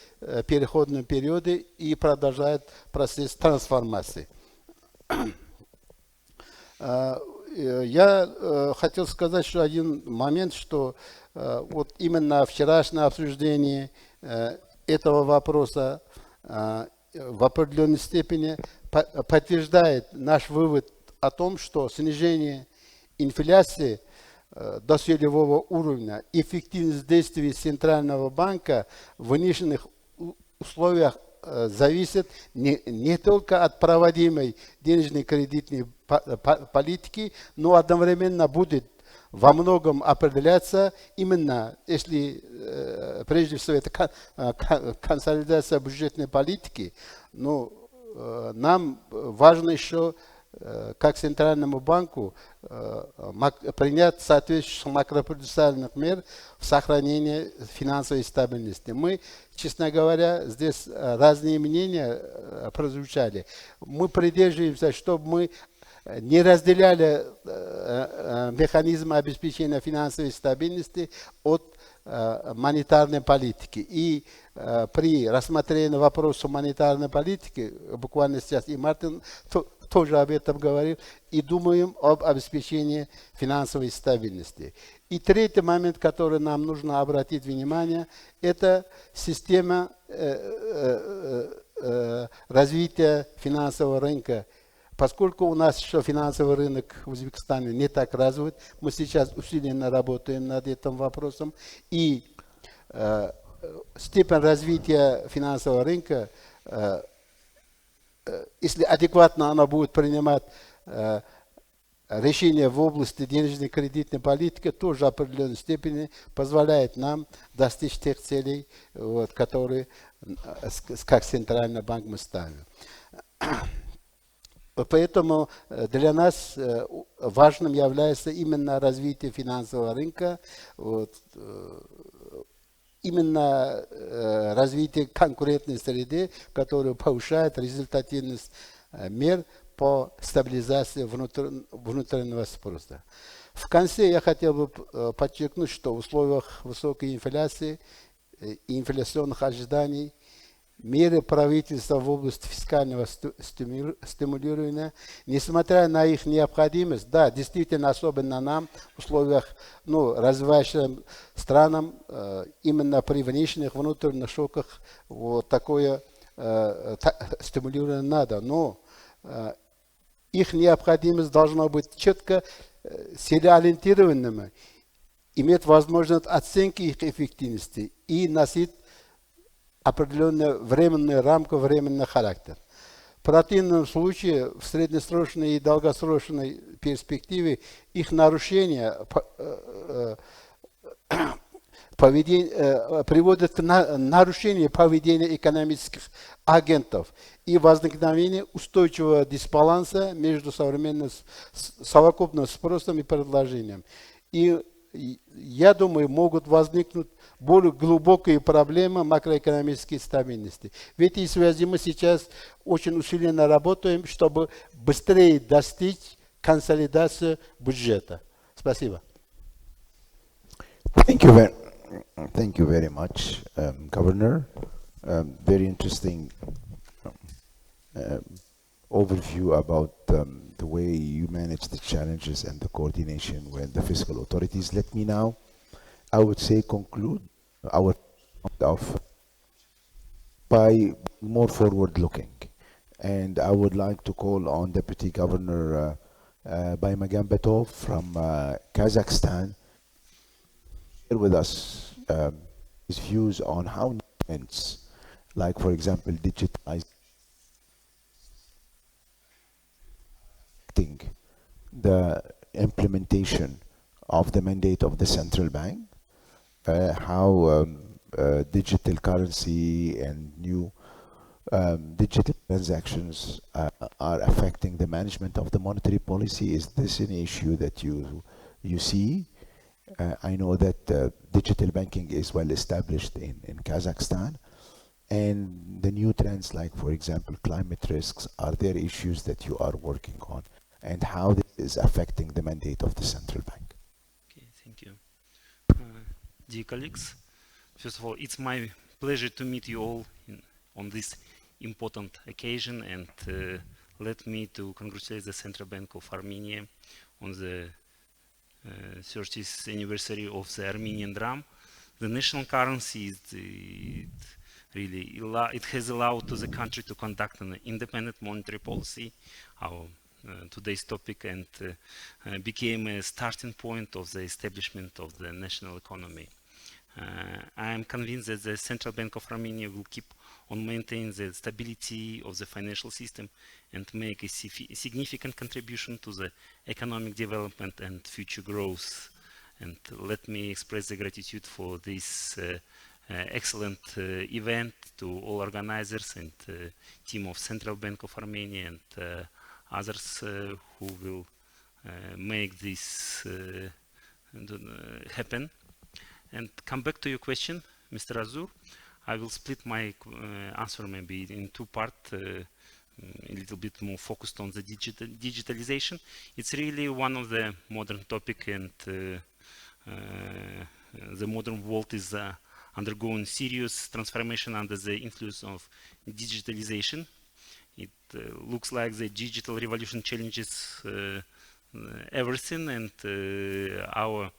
переходном периоде и продолжают процесс трансформации. Я хотел сказать еще один момент, что вот именно вчерашнее обсуждение этого вопроса в определенной степени подтверждает наш вывод о том, что снижение инфляции до целевого уровня, эффективность действий Центрального банка в нынешних условиях зависит не только от проводимой денежной кредитной политики, но одновременно будет во многом определяться именно, если прежде всего это консолидация бюджетной политики, но нам важно еще как Центральному банку принять соответствующих макропруденциальных мер в сохранении финансовой стабильности. Мы, честно говоря, здесь разные мнения прозвучали. Мы придерживаемся, чтобы мы не разделяли механизмы обеспечения финансовой стабильности от монетарной политики. И при рассмотрении вопроса монетарной политики, буквально сейчас и Мартин тоже об этом говорил, и думаем об обеспечении финансовой стабильности. И третий момент, который нам нужно обратить внимание, это система развития финансового рынка. Поскольку у нас еще финансовый рынок в Узбекистане не так развит, мы сейчас усиленно работаем над этим вопросом. И степень развития финансового рынка, если адекватно она будет принимать решения в области денежной кредитной политики, тоже в определенной степени позволяет нам достичь тех целей, вот, которые как Центральный банк мы ставим. Поэтому для нас важным является именно развитие финансового рынка, вот, именно развитие конкурентной среды, которая повышает результативность мер по стабилизации внутреннего спроса. В конце я хотел бы подчеркнуть, что в условиях высокой инфляции и инфляционных ожиданий меры правительства в области фискального стимулирования, несмотря на их необходимость, да, действительно, особенно нам, в условиях развивающихся странам, именно при внешних, внутренних шоках, вот такое стимулирование надо. Но их необходимость должна быть четко целеориентированными, иметь возможность оценки их эффективности и носить определенную временную рамку, временный характер. В противном случае, в среднесрочной и долгосрочной перспективе, их нарушение приводит к нарушению поведения экономических агентов и возникновению устойчивого дисбаланса между совокупным спросом и предложением. И я думаю, могут возникнуть более глубокие проблемы макроэкономической стабильности. В этой связи мы сейчас очень усиленно работаем, чтобы быстрее достичь консолидации бюджета. Спасибо. Thank you very much, Governor. Very interesting overview about the way you manage the challenges and the coordination with the fiscal authorities. Let me now, I would say, conclude our by more forward-looking. And I would like to call on Deputy Governor Baimagambetov from Kazakhstan to share with us his views on how movements, like for example, digitizing the implementation of the mandate of the central bank, how digital currency and new digital transactions are affecting the management of the monetary policy. Is this an issue that you see? I know that digital banking is well established in Kazakhstan, and the new trends, like for example climate risks, are there issues that you are working on, and how this is affecting the mandate of the central bank? Okay, thank you. Dear colleagues, first of all, it's my pleasure to meet you all on this important occasion, and let me to congratulate the Central Bank of Armenia on the 30th anniversary of the Armenian dram. The national currency is it has allowed to the country to conduct an independent monetary policy, our today's topic, and became a starting point of the establishment of the national economy. I am convinced that the Central Bank of Armenia will keep on maintaining the stability of the financial system and make a significant contribution to the economic development and future growth. And let me express the gratitude for this excellent event to all organizers and team of Central Bank of Armenia and others who will make this happen. And come back to your question, Mr. Azour. I will split my answer maybe in two parts, a little bit more focused on the digitalization. It's really one of the modern topic, and the modern world is undergoing serious transformation under the influence of digitalization. It looks like the digital revolution challenges everything, and our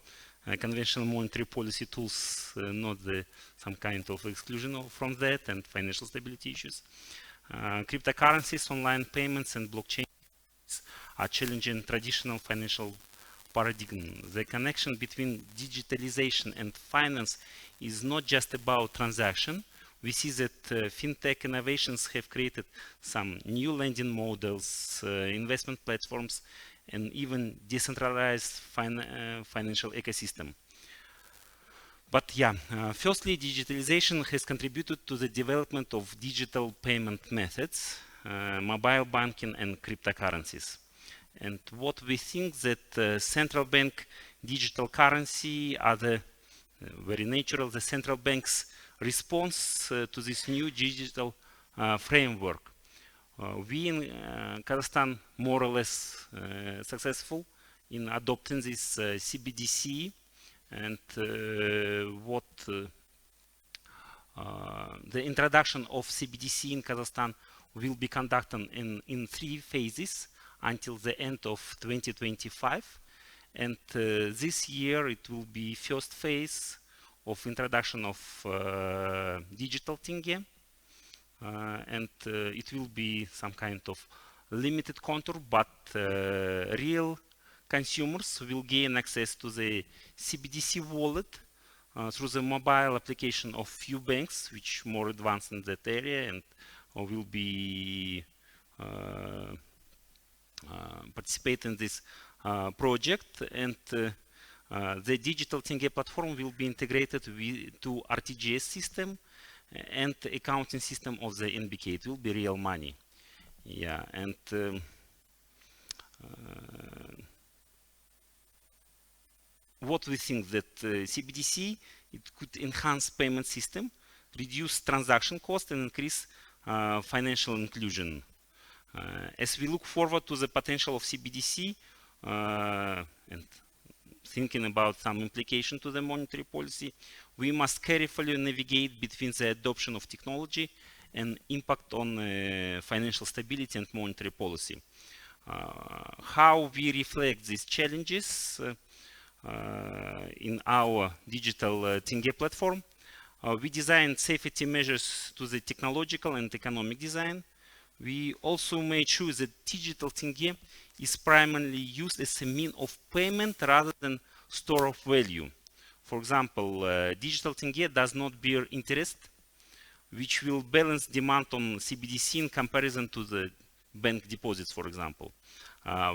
conventional monetary policy tools not some kind of exclusion from that, and financial stability issues. Cryptocurrencies, online payments, and blockchain are challenging traditional financial paradigm. The connection between digitalization and finance is not just about transaction. We see that fintech innovations have created some new lending models, investment platforms, and even decentralized financial ecosystem. But yeah, firstly, digitalization has contributed to the development of digital payment methods, mobile banking, and cryptocurrencies. And what we think that central bank digital currency are the very natural, the central bank's response to this new digital framework. We in Kazakhstan more or less successful in adopting this CBDC, and what the introduction of CBDC in Kazakhstan will be conducted in 3 phases until the end of 2025. And this year it will be first phase of introduction of digital tenge. And it will be some kind of limited contour, but real consumers will gain access to the CBDC wallet through the mobile application of few banks which more advanced in that area, and will be participate in this project. And the digital tenge platform will be integrated to RTGS system and accounting system of the NBK. It will be real money. Yeah, and what we think that CBDC, it could enhance payment system, reduce transaction cost, and increase financial inclusion. As we look forward to the potential of CBDC and thinking about some implication to the monetary policy, we must carefully navigate between the adoption of technology and impact on financial stability and monetary policy. How we reflect these challenges in our digital tenge platform. We designed safety measures to the technological and economic design. We also made sure that digital tenge is primarily used as a means of payment rather than store of value. For example, digital tenge does not bear interest, which will balance demand on CBDC in comparison to the bank deposits, for example.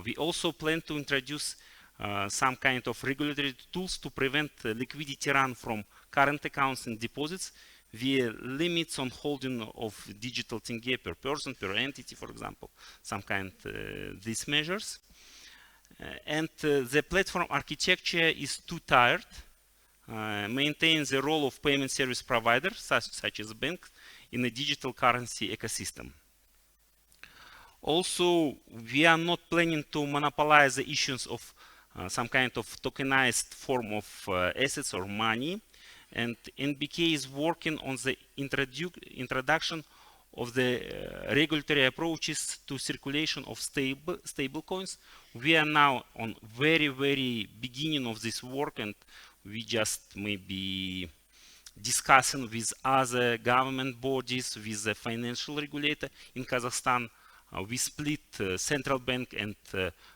We also plan to introduce some kind of regulatory tools to prevent liquidity run from current accounts and deposits via limits on holding of digital tenge per person, per entity, for example, some kind these measures. And the platform architecture is two-tiered, maintains the role of payment service provider, such as a bank, in a digital currency ecosystem. Also, we are not planning to monopolize the issuance of some kind of tokenized form of assets or money, and NBK is working on the introduction of the regulatory approaches to circulation of stable coins. We are now on very beginning of this work, and we just maybe discussing with other government bodies, with the financial regulator in Kazakhstan. We split central bank and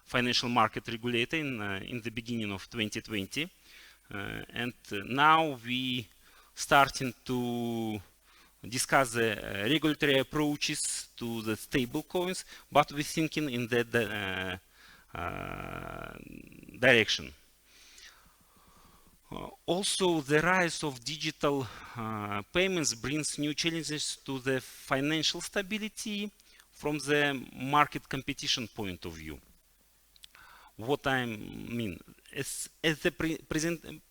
financial market regulator in the beginning of 2020. And now we starting to discuss the regulatory approaches to the stable coins, but we're thinking in that direction. Also, the rise of digital payments brings new challenges to the financial stability from the market competition point of view. What I mean, as the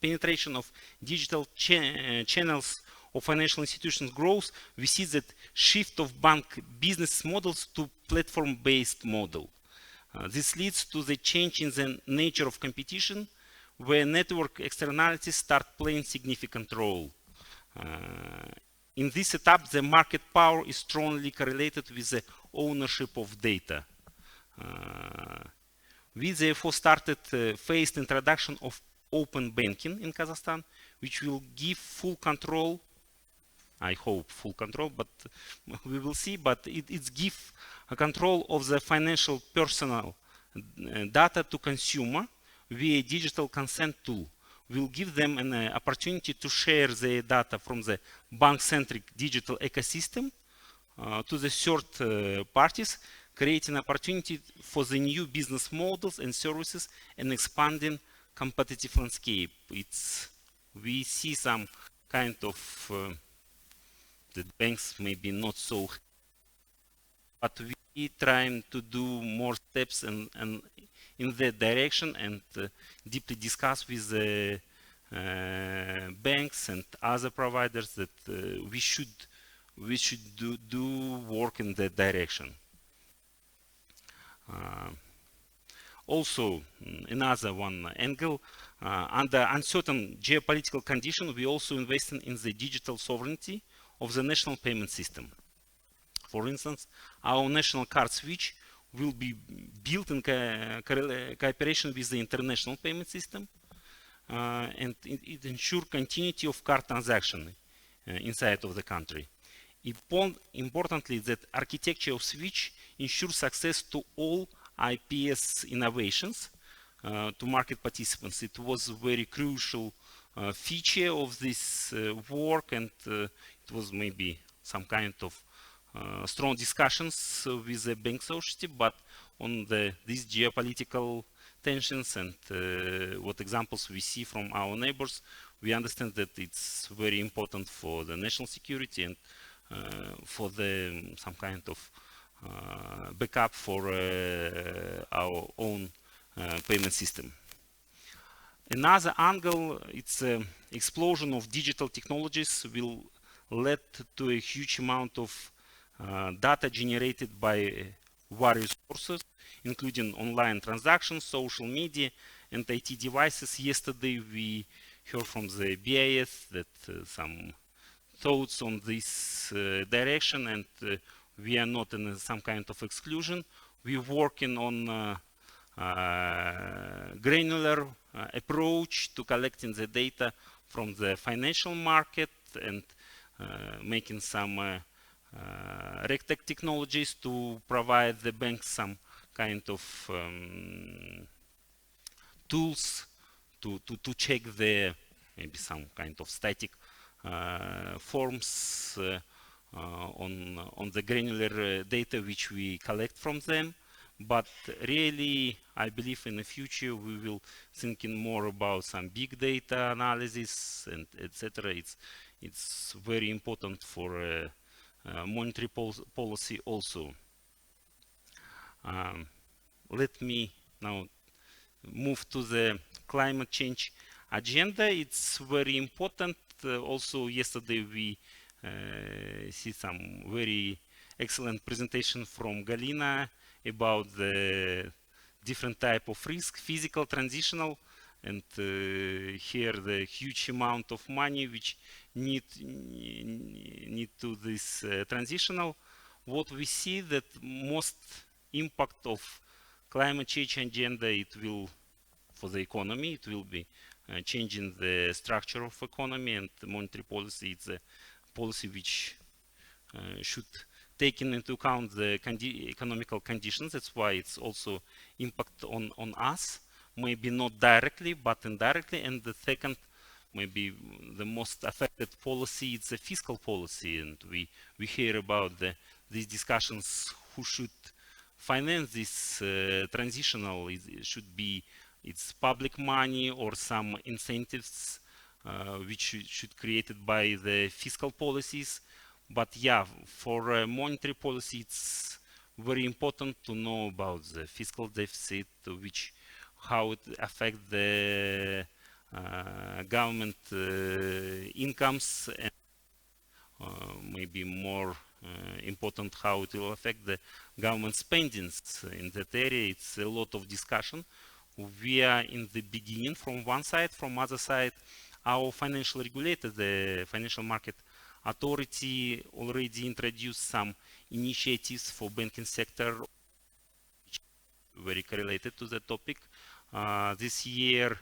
penetration of digital channels of financial institutions grows, we see that shift of bank business models to platform-based model. This leads to the change in the nature of competition, where network externalities start playing significant role. In this setup, the market power is strongly correlated with the ownership of data. We therefore started phased introduction of open banking in Kazakhstan, which will give full control, I hope full control, but we will see, but it gives a control of the financial personal data to consumer via digital consent tool. Will give them an opportunity to share their data from the bank-centric digital ecosystem to the third parties, creating opportunity for the new business models and services and expanding competitive landscape. We see some kind of that banks maybe not so, but we trying to do more steps and in that direction and deeply discuss with the banks and other providers that we should do work in that direction. Also, another one angle, under uncertain geopolitical conditions, we also investing in the digital sovereignty of the national payment system. For instance, our national card switch will be built in cooperation with the international payment system, and it ensures continuity of card transaction inside of the country. Importantly, that architecture of switch ensures access to all IPS innovations to market participants. It was a very crucial feature of this work, and it was maybe some kind of strong discussions with the bank society, but on these geopolitical tensions and what examples we see from our neighbors, we understand that it's very important for the national security and for some kind of backup for our own payment system. Another angle, it's explosion of digital technologies will lead to a huge amount of data generated by various sources, including online transactions, social media, and IT devices. Yesterday we heard from the BIS that some thoughts on this direction, and we are not in some kind of exclusion. We're working on granular approach to collecting the data from the financial market and making some RegTech technologies to provide the banks some kind of tools to check the maybe some kind of static forms on the granular data which we collect from them. But really, I believe in the future we will thinking more about some big data analysis and etc. It's very important for monetary policy also. Let me now move to the climate change agenda. It's very important. Also, yesterday we see some very excellent presentation from Galina about the different type of risk, physical, transitional, and here the huge amount of money which need to this transitional. What we see that most impact of climate change agenda, it will for the economy, it will be changing the structure of economy, and the monetary policy. It's a policy which should take into account the economical conditions. That's why it's also impact on us, maybe not directly but indirectly. And the second maybe the most affected policy is the fiscal policy, and we hear about these discussions who should finance this transitional. It should be it's public money or some incentives which should created by the fiscal policies. But yeah, for monetary policy, it's very important to know about the fiscal deficit, how it affects the government incomes, and maybe more important how it will affect the government spendings in that area. It's a lot of discussion. We are in the beginning from one side. From other side, our financial regulator, the Financial Market Authority, already introduced some initiatives for banking sector, which are very correlated to the topic. This year,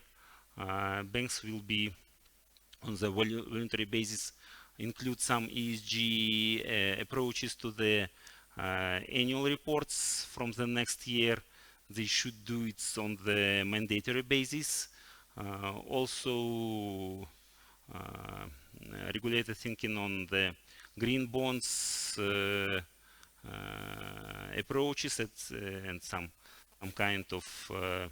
banks will be on the voluntary basis include some ESG approaches to the annual reports. From the next year, they should do it on the mandatory basis. Also, regulator thinking on the green bonds approaches and some kind of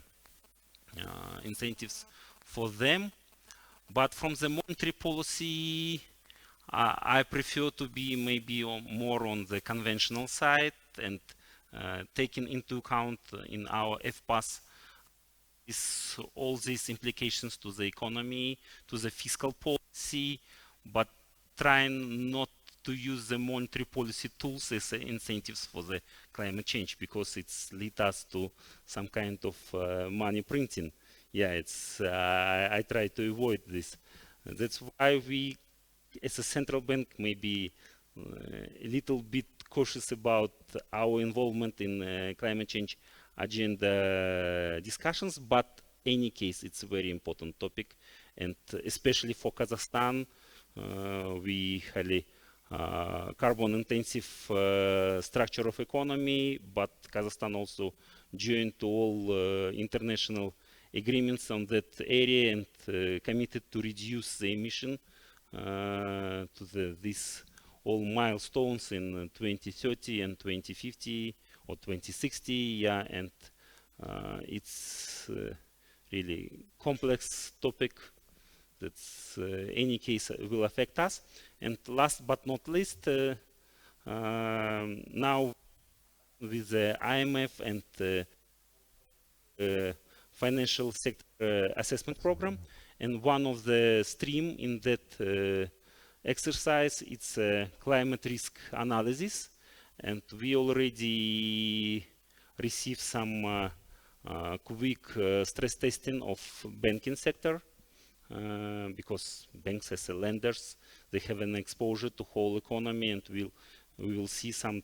incentives for them. But from the monetary policy, I prefer to be maybe more on the conventional side and taking into account in our FPAS is all these implications to the economy, to the fiscal policy, but trying not to use the monetary policy tools as incentives for the climate change, because it's lead us to some kind of money printing. Yeah, it's I try to avoid this. That's why we, as a central bank, may be a little bit cautious about our involvement in climate change agenda discussions, but any case, it's a very important topic, and especially for Kazakhstan, we highly carbon intensive structure of economy, but Kazakhstan also joined to all international agreements on that area and committed to reduce the emission to these all milestones in 2030 and 2050 or 2060. Yeah, and it's really complex topic that's any case will affect us. And last but not least, now with the IMF and financial sector assessment program, and one of the stream in that exercise, it's a climate risk analysis, and we already received some quick stress testing of banking sector, because banks as lenders, they have an exposure to whole economy, and we will see some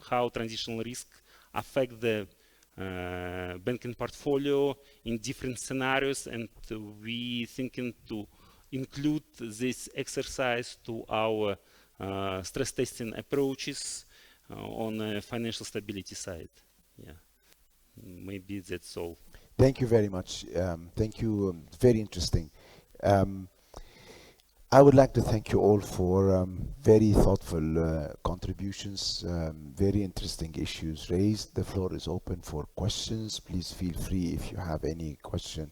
how transitional risk affect the banking portfolio in different scenarios, and we thinking to include this exercise to our stress testing approaches on the financial stability side. Yeah, maybe that's all. Thank you very much. Thank you. Very interesting. I would like to thank you all for very thoughtful contributions, very interesting issues raised. The floor is open for questions. Please feel free, if you have any question,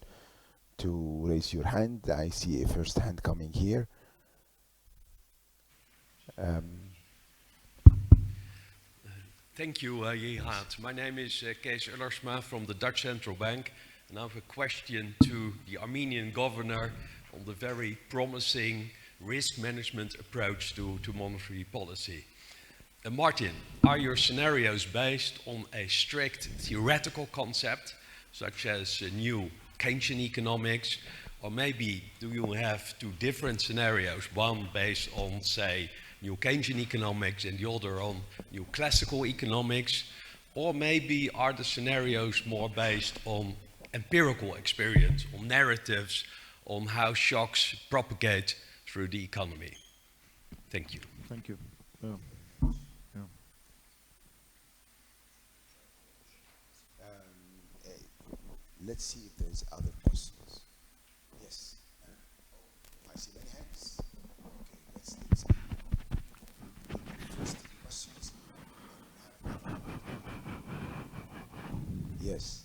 to raise your hand. I see a first hand coming here. Thank you, Jihad. My name is Kees Ullersma from the Dutch Central Bank, and I have a question to the Armenian governor on the very promising risk management approach to monetary policy. Martin, are your scenarios based on a strict theoretical concept, such as new Keynesian economics, or maybe do you have two different scenarios, one based on, say, new Keynesian economics and the other on new classical economics, or maybe are the scenarios more based on empirical experience, on narratives, on how shocks propagate through the economy? Thank you. Thank you. Let's see if there's other questions. Yes. see many hands. Okay, let's first questions. Yes.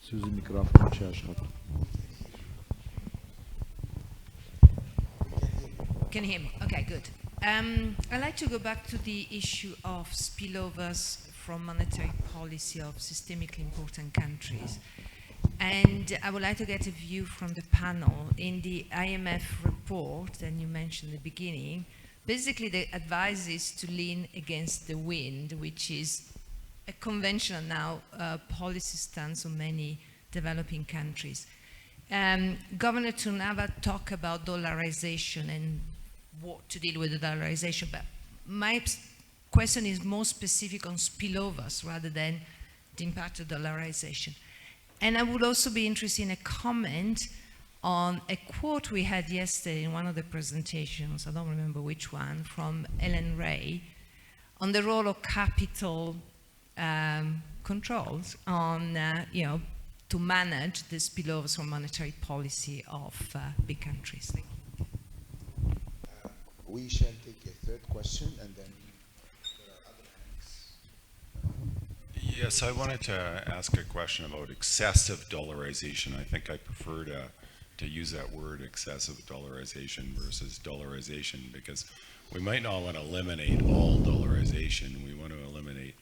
Sözü mikrofonu açar. Can you hear me? Okay, good. I'd like to go back to the issue of spillovers from monetary policy of systemically important countries. And I would like to get a view from the panel. In the IMF report that you mentioned at the beginning, basically the advice is to lean against the wind, which is a conventional now policy stance on many developing countries. Governor Turnava talked about dollarization and what to deal with the dollarization, but my question is more specific on spillovers rather than the impact of dollarization. And I would also be interested in a comment on a quote we had yesterday in one of the presentations, I don't remember which one, from Ellen Ray, on the role of capital controls on, to manage the spillovers from monetary policy of big countries. Thank you. We shall take a third question and then there are other hands. Yes, I wanted to ask a question about excessive dollarization. I think I prefer to use that word, excessive dollarization versus dollarization, because we might not want to eliminate all dollarization. We want to eliminate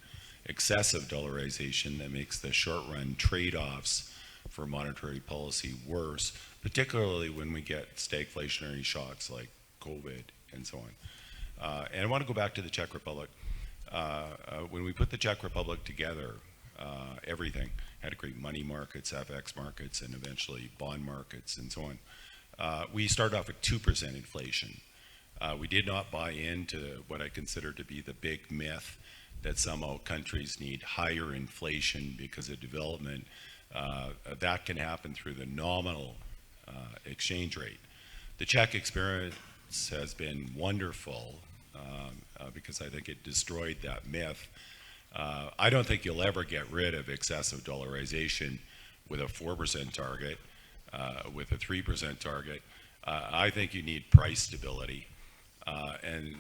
excessive dollarization that makes the short-run trade-offs for monetary policy worse, particularly when we get stagflationary shocks like COVID and so on. And I want to go back to the Czech Republic. When we put the Czech Republic together, everything had to create money markets, FX markets, and eventually bond markets and so on. We started off at 2% inflation. We did not buy into what I consider to be the big myth that somehow countries need higher inflation because of development. That can happen through the nominal exchange rate. The Czech experience has been wonderful because I think it destroyed that myth. I don't think you'll ever get rid of excessive dollarization with a 4% target, with a 3% target. I think you need price stability. And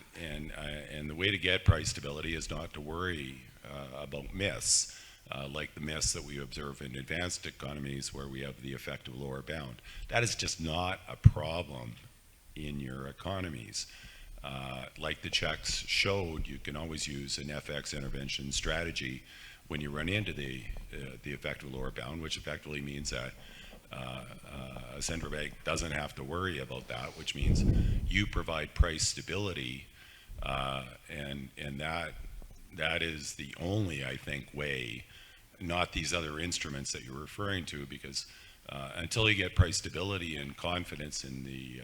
the way to get price stability is not to worry about myths, like the myths that we observe in advanced economies where we have the effective lower bound. That is just not a problem in your economies. Like the Czechs showed, you can always use an FX intervention strategy when you run into the effective lower bound, which effectively means that a central bank doesn't have to worry about that, which means you provide price stability, and that is the only, I think, way, not these other instruments that you're referring to, because until you get price stability and confidence in the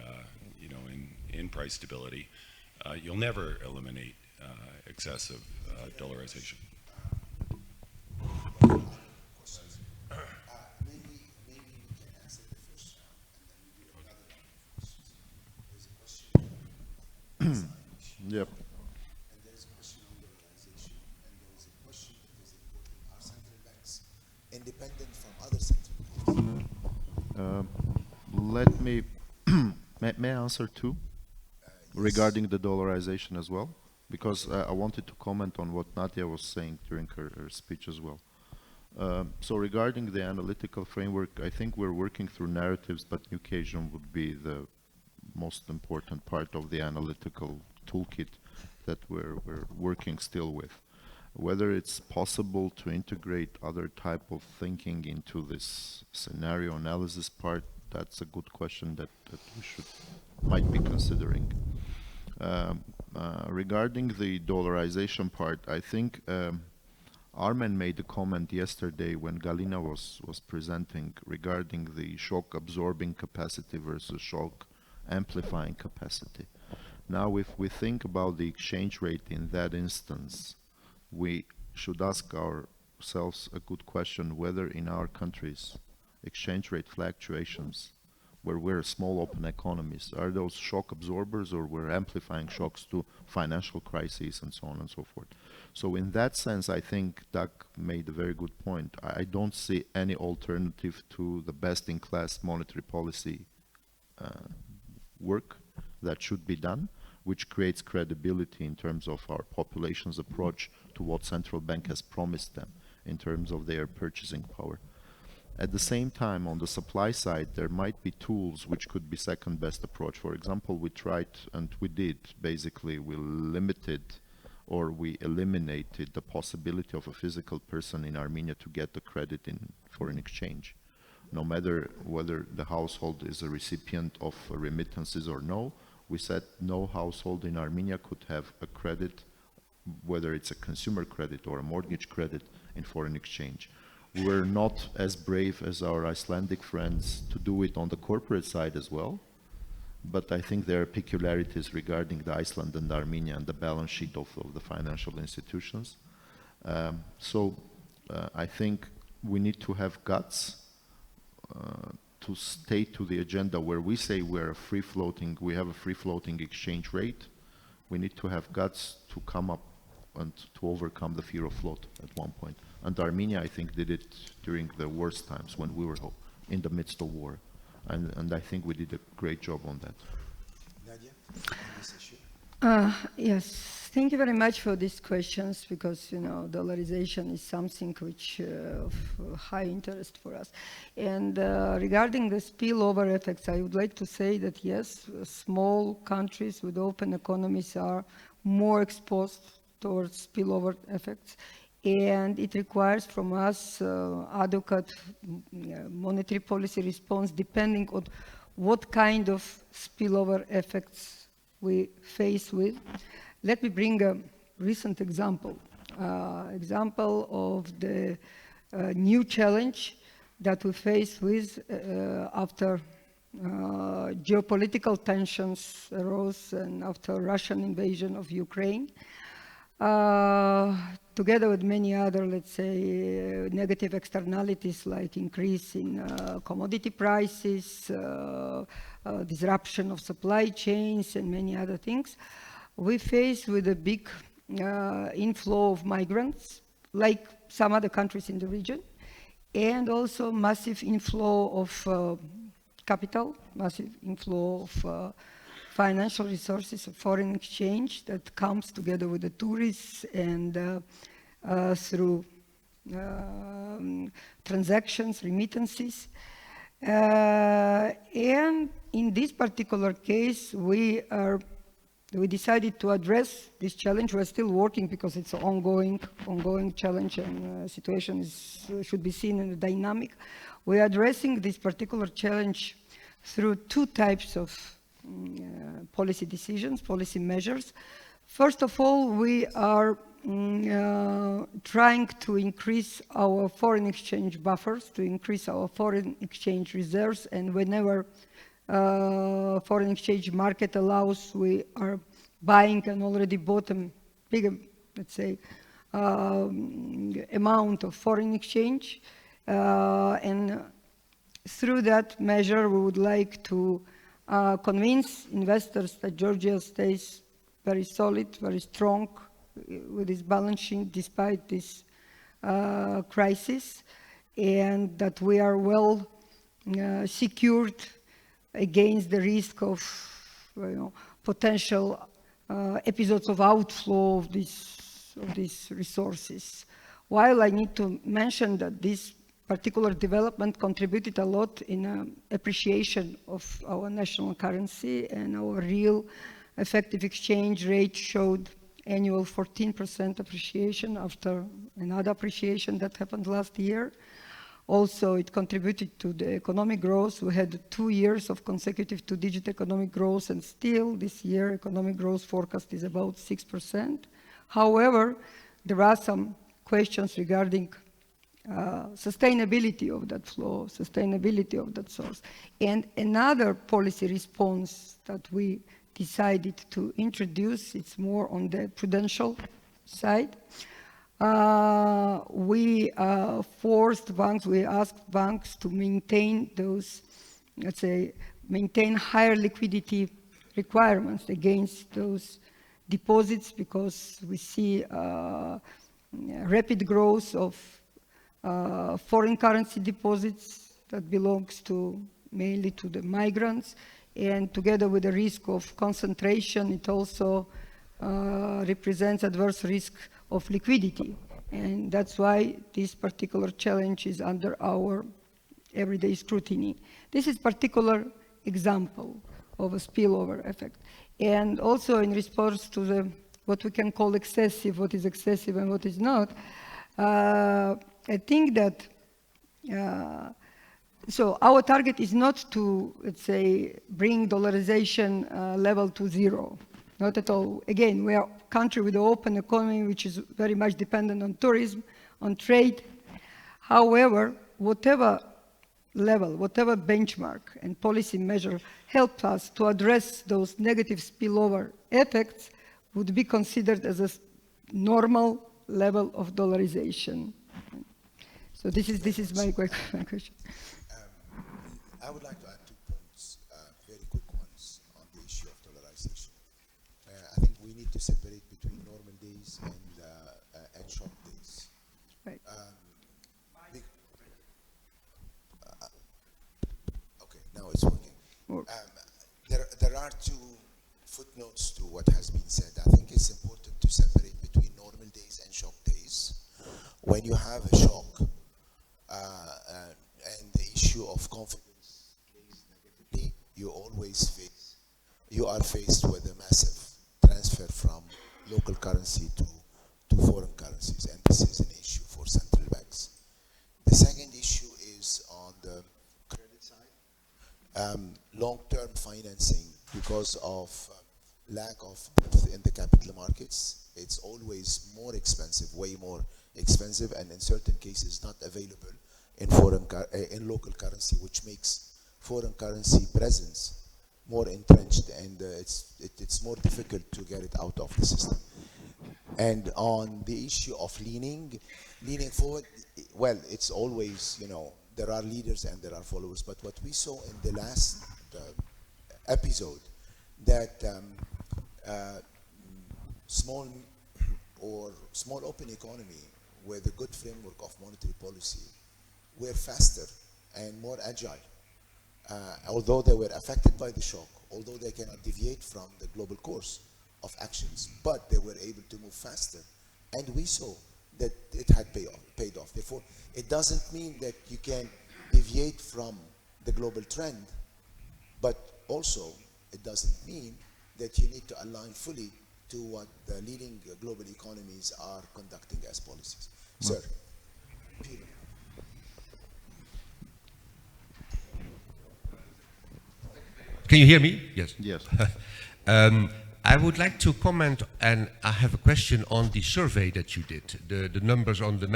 in price stability, you'll never eliminate excessive dollarization. Yep. And there's a question on dollarization, and there's a question that is important. Are central banks independent from other central banks? Let me, may I answer too? Yes. Regarding the dollarization as well? Because I wanted to comment on what Nadia was saying during her speech as well. So regarding the analytical framework, I think we're working through narratives, but Ukasian would be the most important part of the analytical toolkit that we're working still with. Whether it's possible to integrate other type of thinking into this scenario analysis part, that's a good question that we might be considering. Regarding the dollarization part, I think Armen made a comment yesterday when Galina was presenting regarding the shock absorbing capacity versus shock amplifying capacity. Now, if we think about the exchange rate in that instance, we should ask ourselves a good question whether in our countries exchange rate fluctuations, where we're small open economies, are those shock absorbers, or we're amplifying shocks to financial crises and so on and so forth. So in that sense, I think Doug made a very good point. I don't see any alternative to the best-in-class monetary policy work that should be done, which creates credibility in terms of our population's approach to what central bank has promised them in terms of their purchasing power. At the same time, on the supply side, there might be tools which could be second best approach. For example, we tried, and we did, basically, we limited or we eliminated the possibility of a physical person in Armenia to get the credit in foreign exchange. No matter whether the household is a recipient of remittances or no, we said no household in Armenia could have a credit, whether it's a consumer credit or a mortgage credit, in foreign exchange. We're not as brave as our Icelandic friends to do it on the corporate side as well, but I think there are peculiarities regarding the Iceland and Armenia and the balance sheet of the financial institutions. I think we need to have guts to stay to the agenda where we say we have a free-floating exchange rate. We need to have guts to come up and to overcome the fear of float at one point. And Armenia, I think, did it during the worst times when we were in the midst of war. And I think we did a great job on that. Nadia, on this issue? Yes, thank you very much for these questions, because, you know, dollarization is something which of high interest for us. And regarding the spillover effects, I would like to say that, yes, small countries with open economies are more exposed towards spillover effects, and it requires from us adequate monetary policy response depending on what kind of spillover effects we face with. Let me bring a recent example of the new challenge that we face with after geopolitical tensions arose and after Russian invasion of Ukraine. Together with many other, let's say, negative externalities like increase in commodity prices, disruption of supply chains, and many other things, we face with a big inflow of migrants, like some other countries in the region, and also massive inflow of capital, massive inflow of financial resources of foreign exchange that comes together with the tourists and through transactions, remittances. And in this particular case, we decided to address this challenge. We're still working because it's an ongoing challenge, and situation should be seen in a dynamic. We're addressing this particular challenge through two types of policy decisions, policy measures. First of all, we are trying to increase our foreign exchange buffers, to increase our foreign exchange reserves, and whenever foreign exchange market allows, we are buying and already bought a bigger, let's say, amount of foreign exchange. And through that measure, we would like to convince investors that Georgia stays very solid, very strong with its balance sheet despite this crisis, and that we are well secured against the risk of potential episodes of outflow of these resources. While I need to mention that this particular development contributed a lot in appreciation of our national currency, and our real effective exchange rate showed annual 14% appreciation after another appreciation that happened last year. Also, it contributed to the economic growth. We had 2 years of consecutive two-digit economic growth, and still this year economic growth forecast is about 6%. However, there are some questions regarding sustainability of that flow, sustainability of that source. And another policy response that we decided to introduce, it's more on the prudential side. we asked banks to maintain those, let's say, maintain higher liquidity requirements against those deposits, because we see rapid growth of foreign currency deposits that belongs to mainly to the migrants, and together with the risk of concentration, it also represents adverse risk of liquidity. And that's why this particular challenge is under our everyday scrutiny. This is particular example of a spillover effect. And also in response to the what we can call excessive, what is excessive and what is not, I think that so our target is not to, let's say, bring dollarization level to zero. Not at all. Again, we are a country with an open economy, which is very much dependent on tourism, on trade. However, whatever level, whatever benchmark and policy measure help us to address those negative spillover effects would be considered as a normal level of dollarization. So this is my question. I would like to add 2 points, very quick ones, on the issue of dollarization. I think we need to separate between normal days and shock days. Right. Okay, now it's working. There are 2 footnotes to what has been said. I think it's important to separate between normal days and shock days. When you have a shock and the issue of confidence plays negatively, you are faced with a massive transfer from local currency to foreign currencies, and this is an issue for central banks. The second issue is on the credit side. Long-term financing, because of lack of depth in the capital markets, it's always more expensive, way more expensive, and in certain cases not available in local currency, which makes foreign currency presence more entrenched, and it's more difficult to get it out of the system. And on the issue of leaning forward, well, it's always, there are leaders and there are followers, but what we saw in the last episode, that small open economy with a good framework of monetary policy were faster and more agile. Although they were affected by the shock, although they cannot deviate from the global course of actions, but they were able to move faster. And we saw that it had paid off. Therefore, it doesn't mean that you can deviate from the global trend, but also it doesn't mean that you need to align fully to what the leading global economies are conducting as policies. Sir. Peter. Can you hear me? Yes. Yes. I would like to comment, and I have a question on the survey that you did, the numbers on the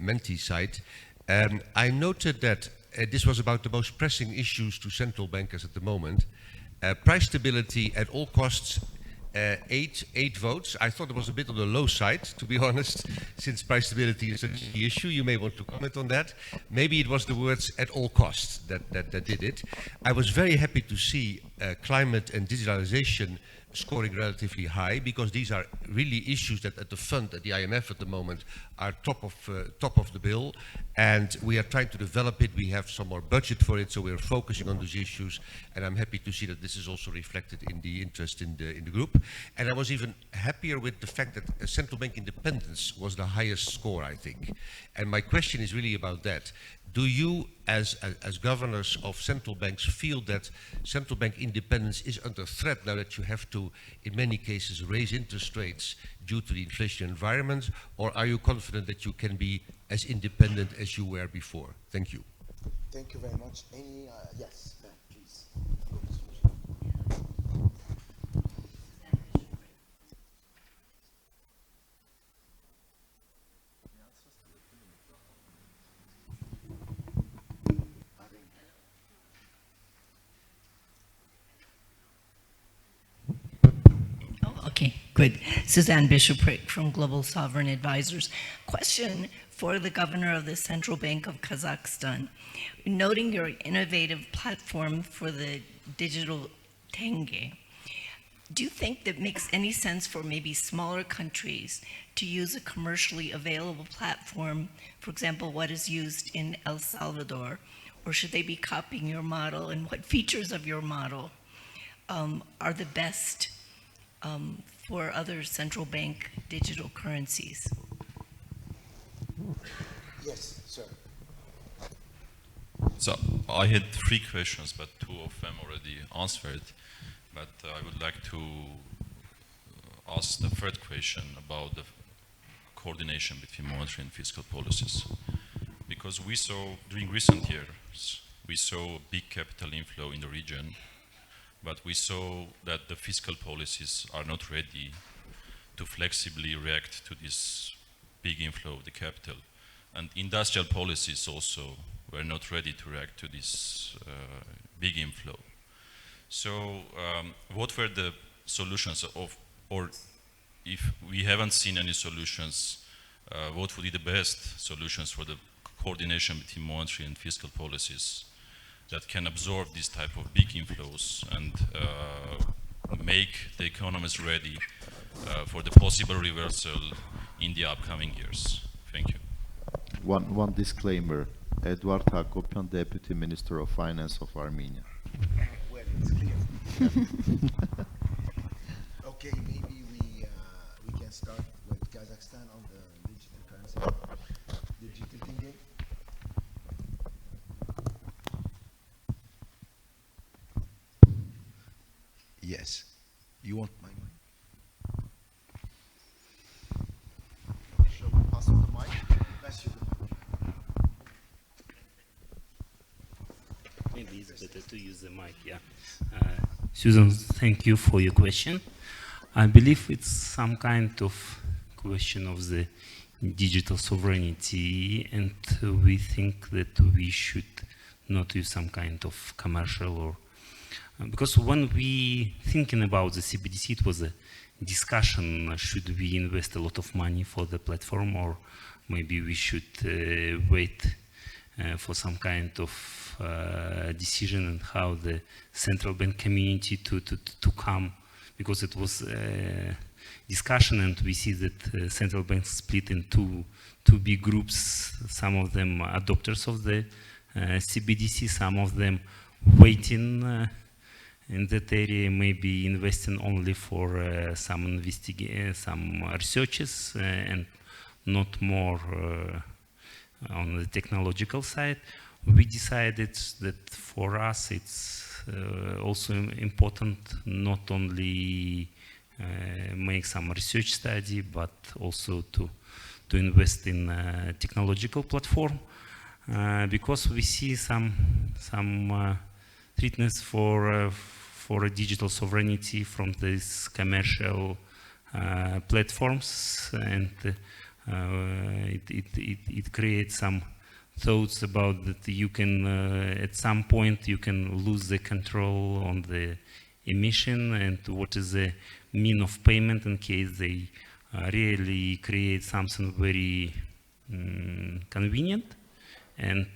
Menti site. I noted that this was about the most pressing issues to central bankers at the moment. Price stability at all costs, 8 votes. I thought it was a bit on the low side, to be honest, since price stability is such an issue. You may want to comment on that. Maybe it was the words at all costs that did it. I was very happy to see climate and digitalization scoring relatively high, because these are really issues that at the fund, at the IMF at the moment, are top of the bill, and we are trying to develop it. We have some more budget for it, so we're focusing on those issues, and I'm happy to see that this is also reflected in the interest in the group. And I was even happier with the fact that central bank independence was the highest score, I think. And my question is really about that. Do you, as governors of central banks, feel that central bank independence is under threat now that you have to, in many cases, raise interest rates due to the inflation environment, or are you confident that you can be as independent as you were before? Thank you. Thank you very much. Any, yes, ma'am, please. Okay, good. Suzanne Bishoprick from Global Sovereign Advisors. Question for the governor of the Central Bank of Kazakhstan. Noting your innovative platform for the digital tenge, do you think that makes any sense for maybe smaller countries to use a commercially available platform, for example, what is used in El Salvador, or should they be copying your model, and what features of your model are the best for other central bank digital currencies? Yes, sir. So I had 3 questions, but 2 of them already answered. But I would like to ask the third question about the coordination between monetary and fiscal policies. Because we saw, during recent years, we saw a big capital inflow in the region, but we saw that the fiscal policies are not ready to flexibly react to this big inflow of the capital. And industrial policies also were not ready to react to this big inflow. So what were the solutions of, or if we haven't seen any solutions, what would be the best solutions for the coordination between monetary and fiscal policies that can absorb this type of big inflows and make the economies ready for the possible reversal in the upcoming years? Thank you. One disclaimer. Eduard Hakopian, Deputy Minister of Finance of Armenia. Well, it's clear. Okay, maybe we can start with Kazakhstan on the digital currency. Digital tenge. Yes. You want my mic? Shall we pass on the mic? Pass you the mic. Maybe it's better to use the mic, yeah. Susan, thank you for your question. I believe it's some kind of question of the digital sovereignty, and we think that we should not use some kind of commercial or because when we thinking about the CBDC, it was a discussion, should we invest a lot of money for the platform, or maybe we should wait for some kind of decision on how the central bank community to come, because it was discussion, and we see that central banks split in two big groups, some of them adopters of the CBDC, some of them waiting in that area, maybe investing only for some researches and not more on the technological side. We decided that for us it's also important not only make some research study, but also to invest in a technological platform, because we see some threats for a digital sovereignty from these commercial platforms, and it creates some thoughts about that you can at some point you can lose the control on the emission, and what is the mean of payment in case they really create something very convenient, and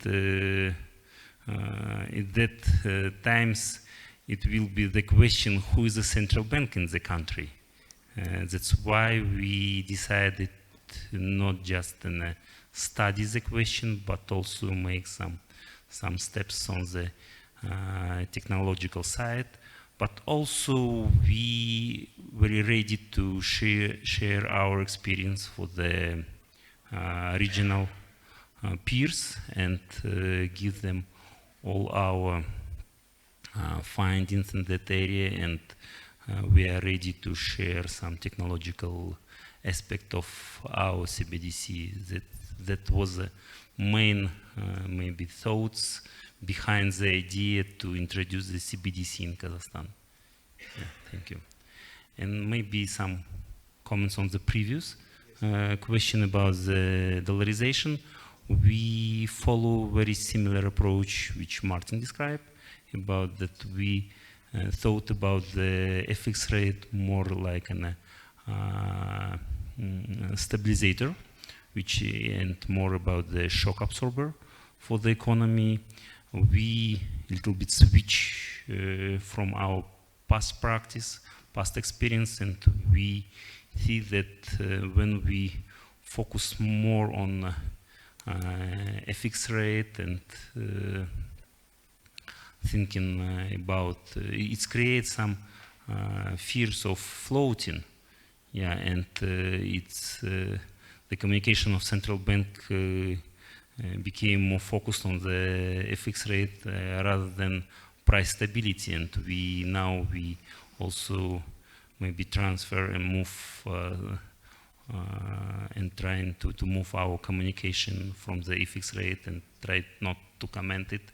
at that times it will be the question who is the central bank in the country. That's why we decided not just study the question, but also make some steps on the technological side. But also we very ready to share our experience for the regional peers and give them all our findings in that area, and we are ready to share some technological aspect of our CBDC. That was the main maybe thoughts behind the idea to introduce the CBDC in Kazakhstan. Yeah, thank you. And maybe some comments on the previous question about the dollarization. We follow very similar approach which Martin described, about that we thought about the FX rate more like an stabilizer, which and more about the shock absorber for the economy. We little bit switch from our past practice, past experience, and we see that when we focus more on FX rate and thinking about it creates some fears of floating, yeah, and it's the communication of central bank became more focused on the FX rate rather than price stability, and we also maybe transfer and move and trying to move our communication from the FX rate and try not to comment it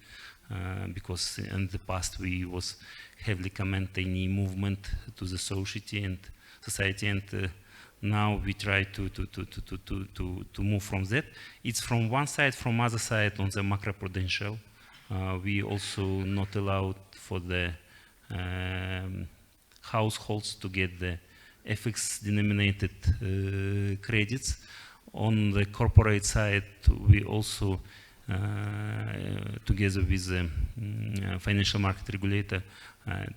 because in the past we was heavily comment any movement to the society and now we try to move from that. It's from one side. From other side, on the macroprudential, we also not allowed for the households to get the FX denominated credits. On the corporate side, we also together with the financial market regulator,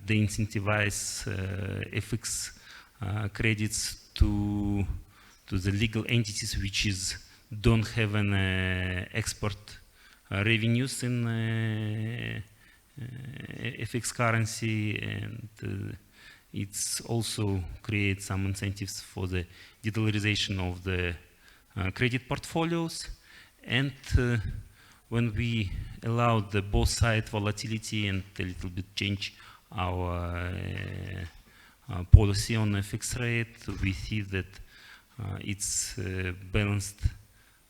they incentivize FX credits to the legal entities which don't have an export revenues in FX currency, and it's also creates some incentives for the de-dollarization of the credit portfolios. And when we allow the both side volatility and a little bit change our policy on FX rate, we see that it's balanced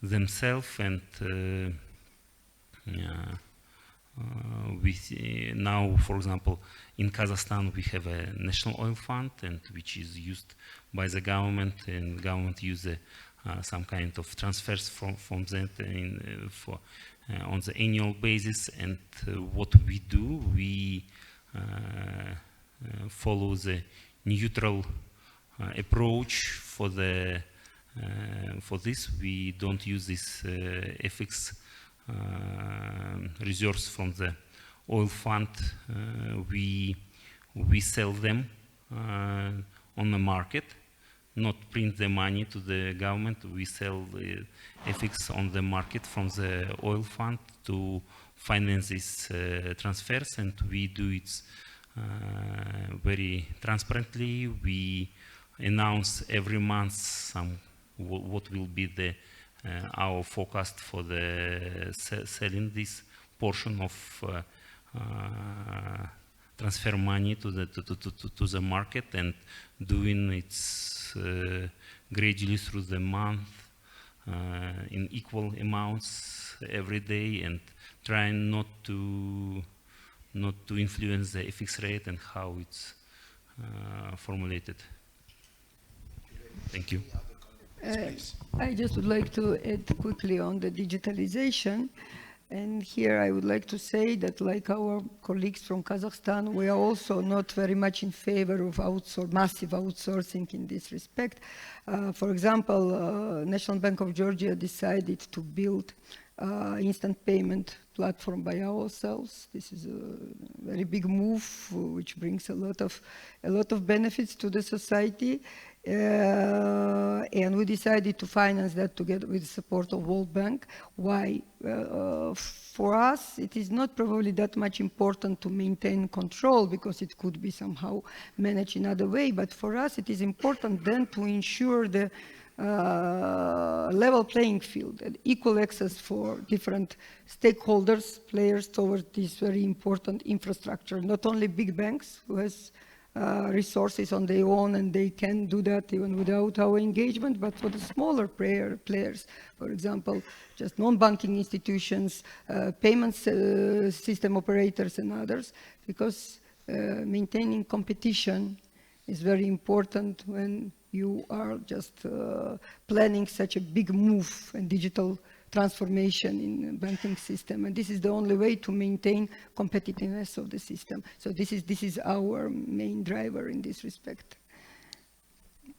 themselves, and we see now, for example, in Kazakhstan we have a national oil fund, and which is used by the government, and government use some kind of transfers from that on the annual basis. And what we do, we follow the neutral approach for the for this. We don't use this FX reserves from the oil fund. We sell them on the market, not print the money to the government. We sell the FX on the market from the oil fund to finance these transfers, and we do it very transparently. We announce every month what will be the our forecast for the selling this portion of transfer money to the market, and doing it gradually through the month in equal amounts every day, and trying not to influence the FX rate and how it's formulated. Thank you. I just would like to add quickly on the digitalization. And here I would like to say that, like our colleagues from Kazakhstan, we are also not very much in favor of massive outsourcing in this respect. For example, National Bank of Georgia decided to build instant payment platform by ourselves. This is a very big move, which brings a lot of benefits to the society. And we decided to finance that together with the support of World Bank. Why? For us, it is not probably that much important to maintain control, because it could be somehow managed in other way. But for us, it is important then to ensure the level playing field and equal access for different stakeholders, players towards this very important infrastructure. Not only big banks who has resources on their own, and they can do that even without our engagement, but for the smaller players, for example, just non-banking institutions, payments system operators and others, because maintaining competition is very important when you are just planning such a big move and digital transformation in the banking system, and this is the only way to maintain competitiveness of the system. So this is our main driver in this respect. Thank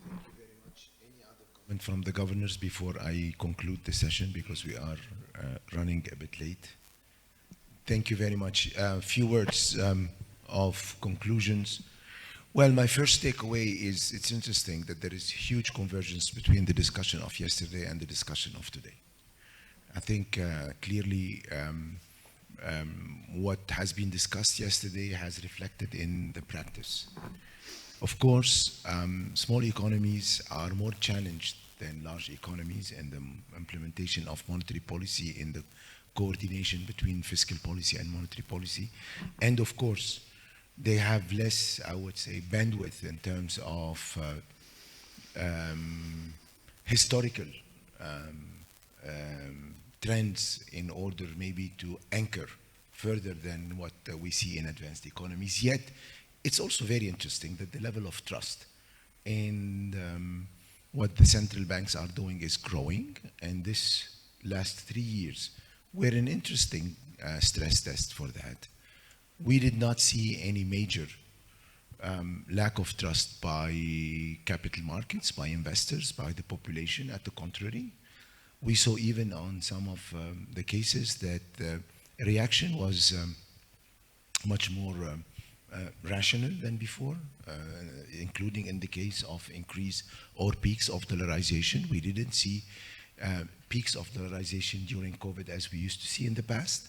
you very much. Any other comment from the governors before I conclude the session, because we are running a bit late? Thank you very much. A few words of conclusions. Well, my first takeaway is it's interesting that there is huge convergence between the discussion of yesterday and the discussion of today. I think clearly what has been discussed yesterday has reflected in the practice. Of course, small economies are more challenged than large economies in the implementation of monetary policy, in the coordination between fiscal policy and monetary policy. And of course, they have less, I would say, bandwidth in terms of historical trends in order maybe to anchor further than what we see in advanced economies. Yet, it's also very interesting that the level of trust in what the central banks are doing is growing, and this last 3 years were an interesting stress test for that. We did not see any major lack of trust by capital markets, by investors, by the population. At the contrary, we saw even on some of the cases that the reaction was much more rational than before, including in the case of increase or peaks of dollarization. We didn't see peaks of dollarization during COVID as we used to see in the past.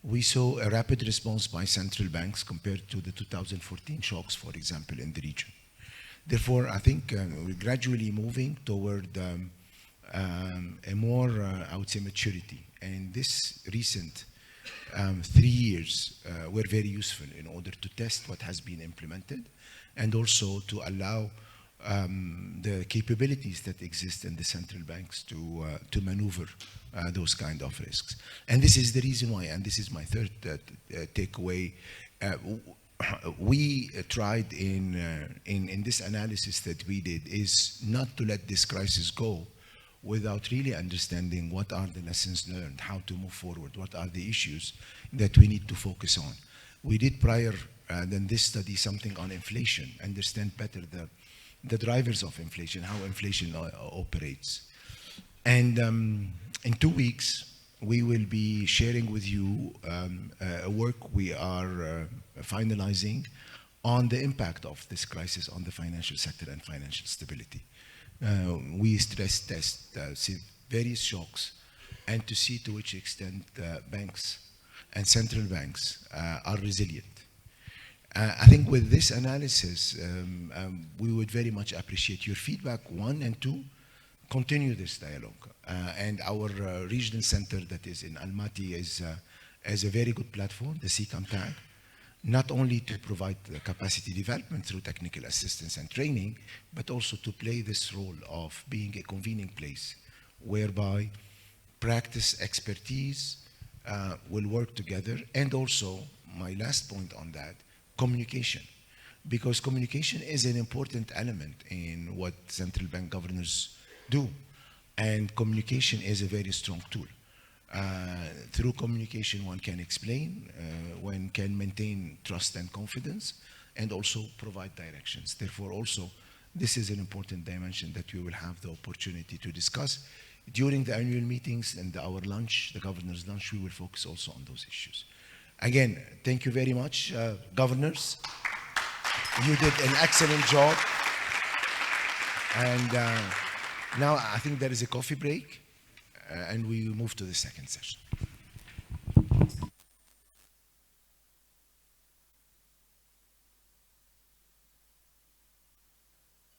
We saw a rapid response by central banks compared to the 2014 shocks, for example, in the region. Therefore, I think we're gradually moving toward a more, I would say, maturity. And this recent 3 years were very useful in order to test what has been implemented and also to allow the capabilities that exist in the central banks to maneuver those kind of risks. And this is the reason why, and this is my third takeaway, we tried in this analysis that we did is not to let this crisis go without really understanding what are the lessons learned, how to move forward, what are the issues that we need to focus on. We did prior than this study something on inflation, understand better the drivers of inflation, how inflation operates. And in 2 weeks, we will be sharing with you a work we are finalizing on the impact of this crisis on the financial sector and financial stability. We stress test various shocks and to see to which extent banks and central banks are resilient. I think with this analysis, we would very much appreciate your feedback, one, and two, continue this dialogue. And our regional center that is in Almaty is a very good platform, the CCAM tag, not only to provide the capacity development through technical assistance and training, but also to play this role of being a convening place whereby practice, expertise will work together. And also, my last point on that, communication. Because communication is an important element in what central bank governors do. And communication is a very strong tool. Through communication, one can explain, one can maintain trust and confidence, and also provide directions. Therefore, also, this is an important dimension that we will have the opportunity to discuss. During the annual meetings and our lunch, the governor's lunch, we will focus also on those issues. Again, thank you very much, governors. You did an excellent job. And now I think there is a coffee break. And we move to the second session.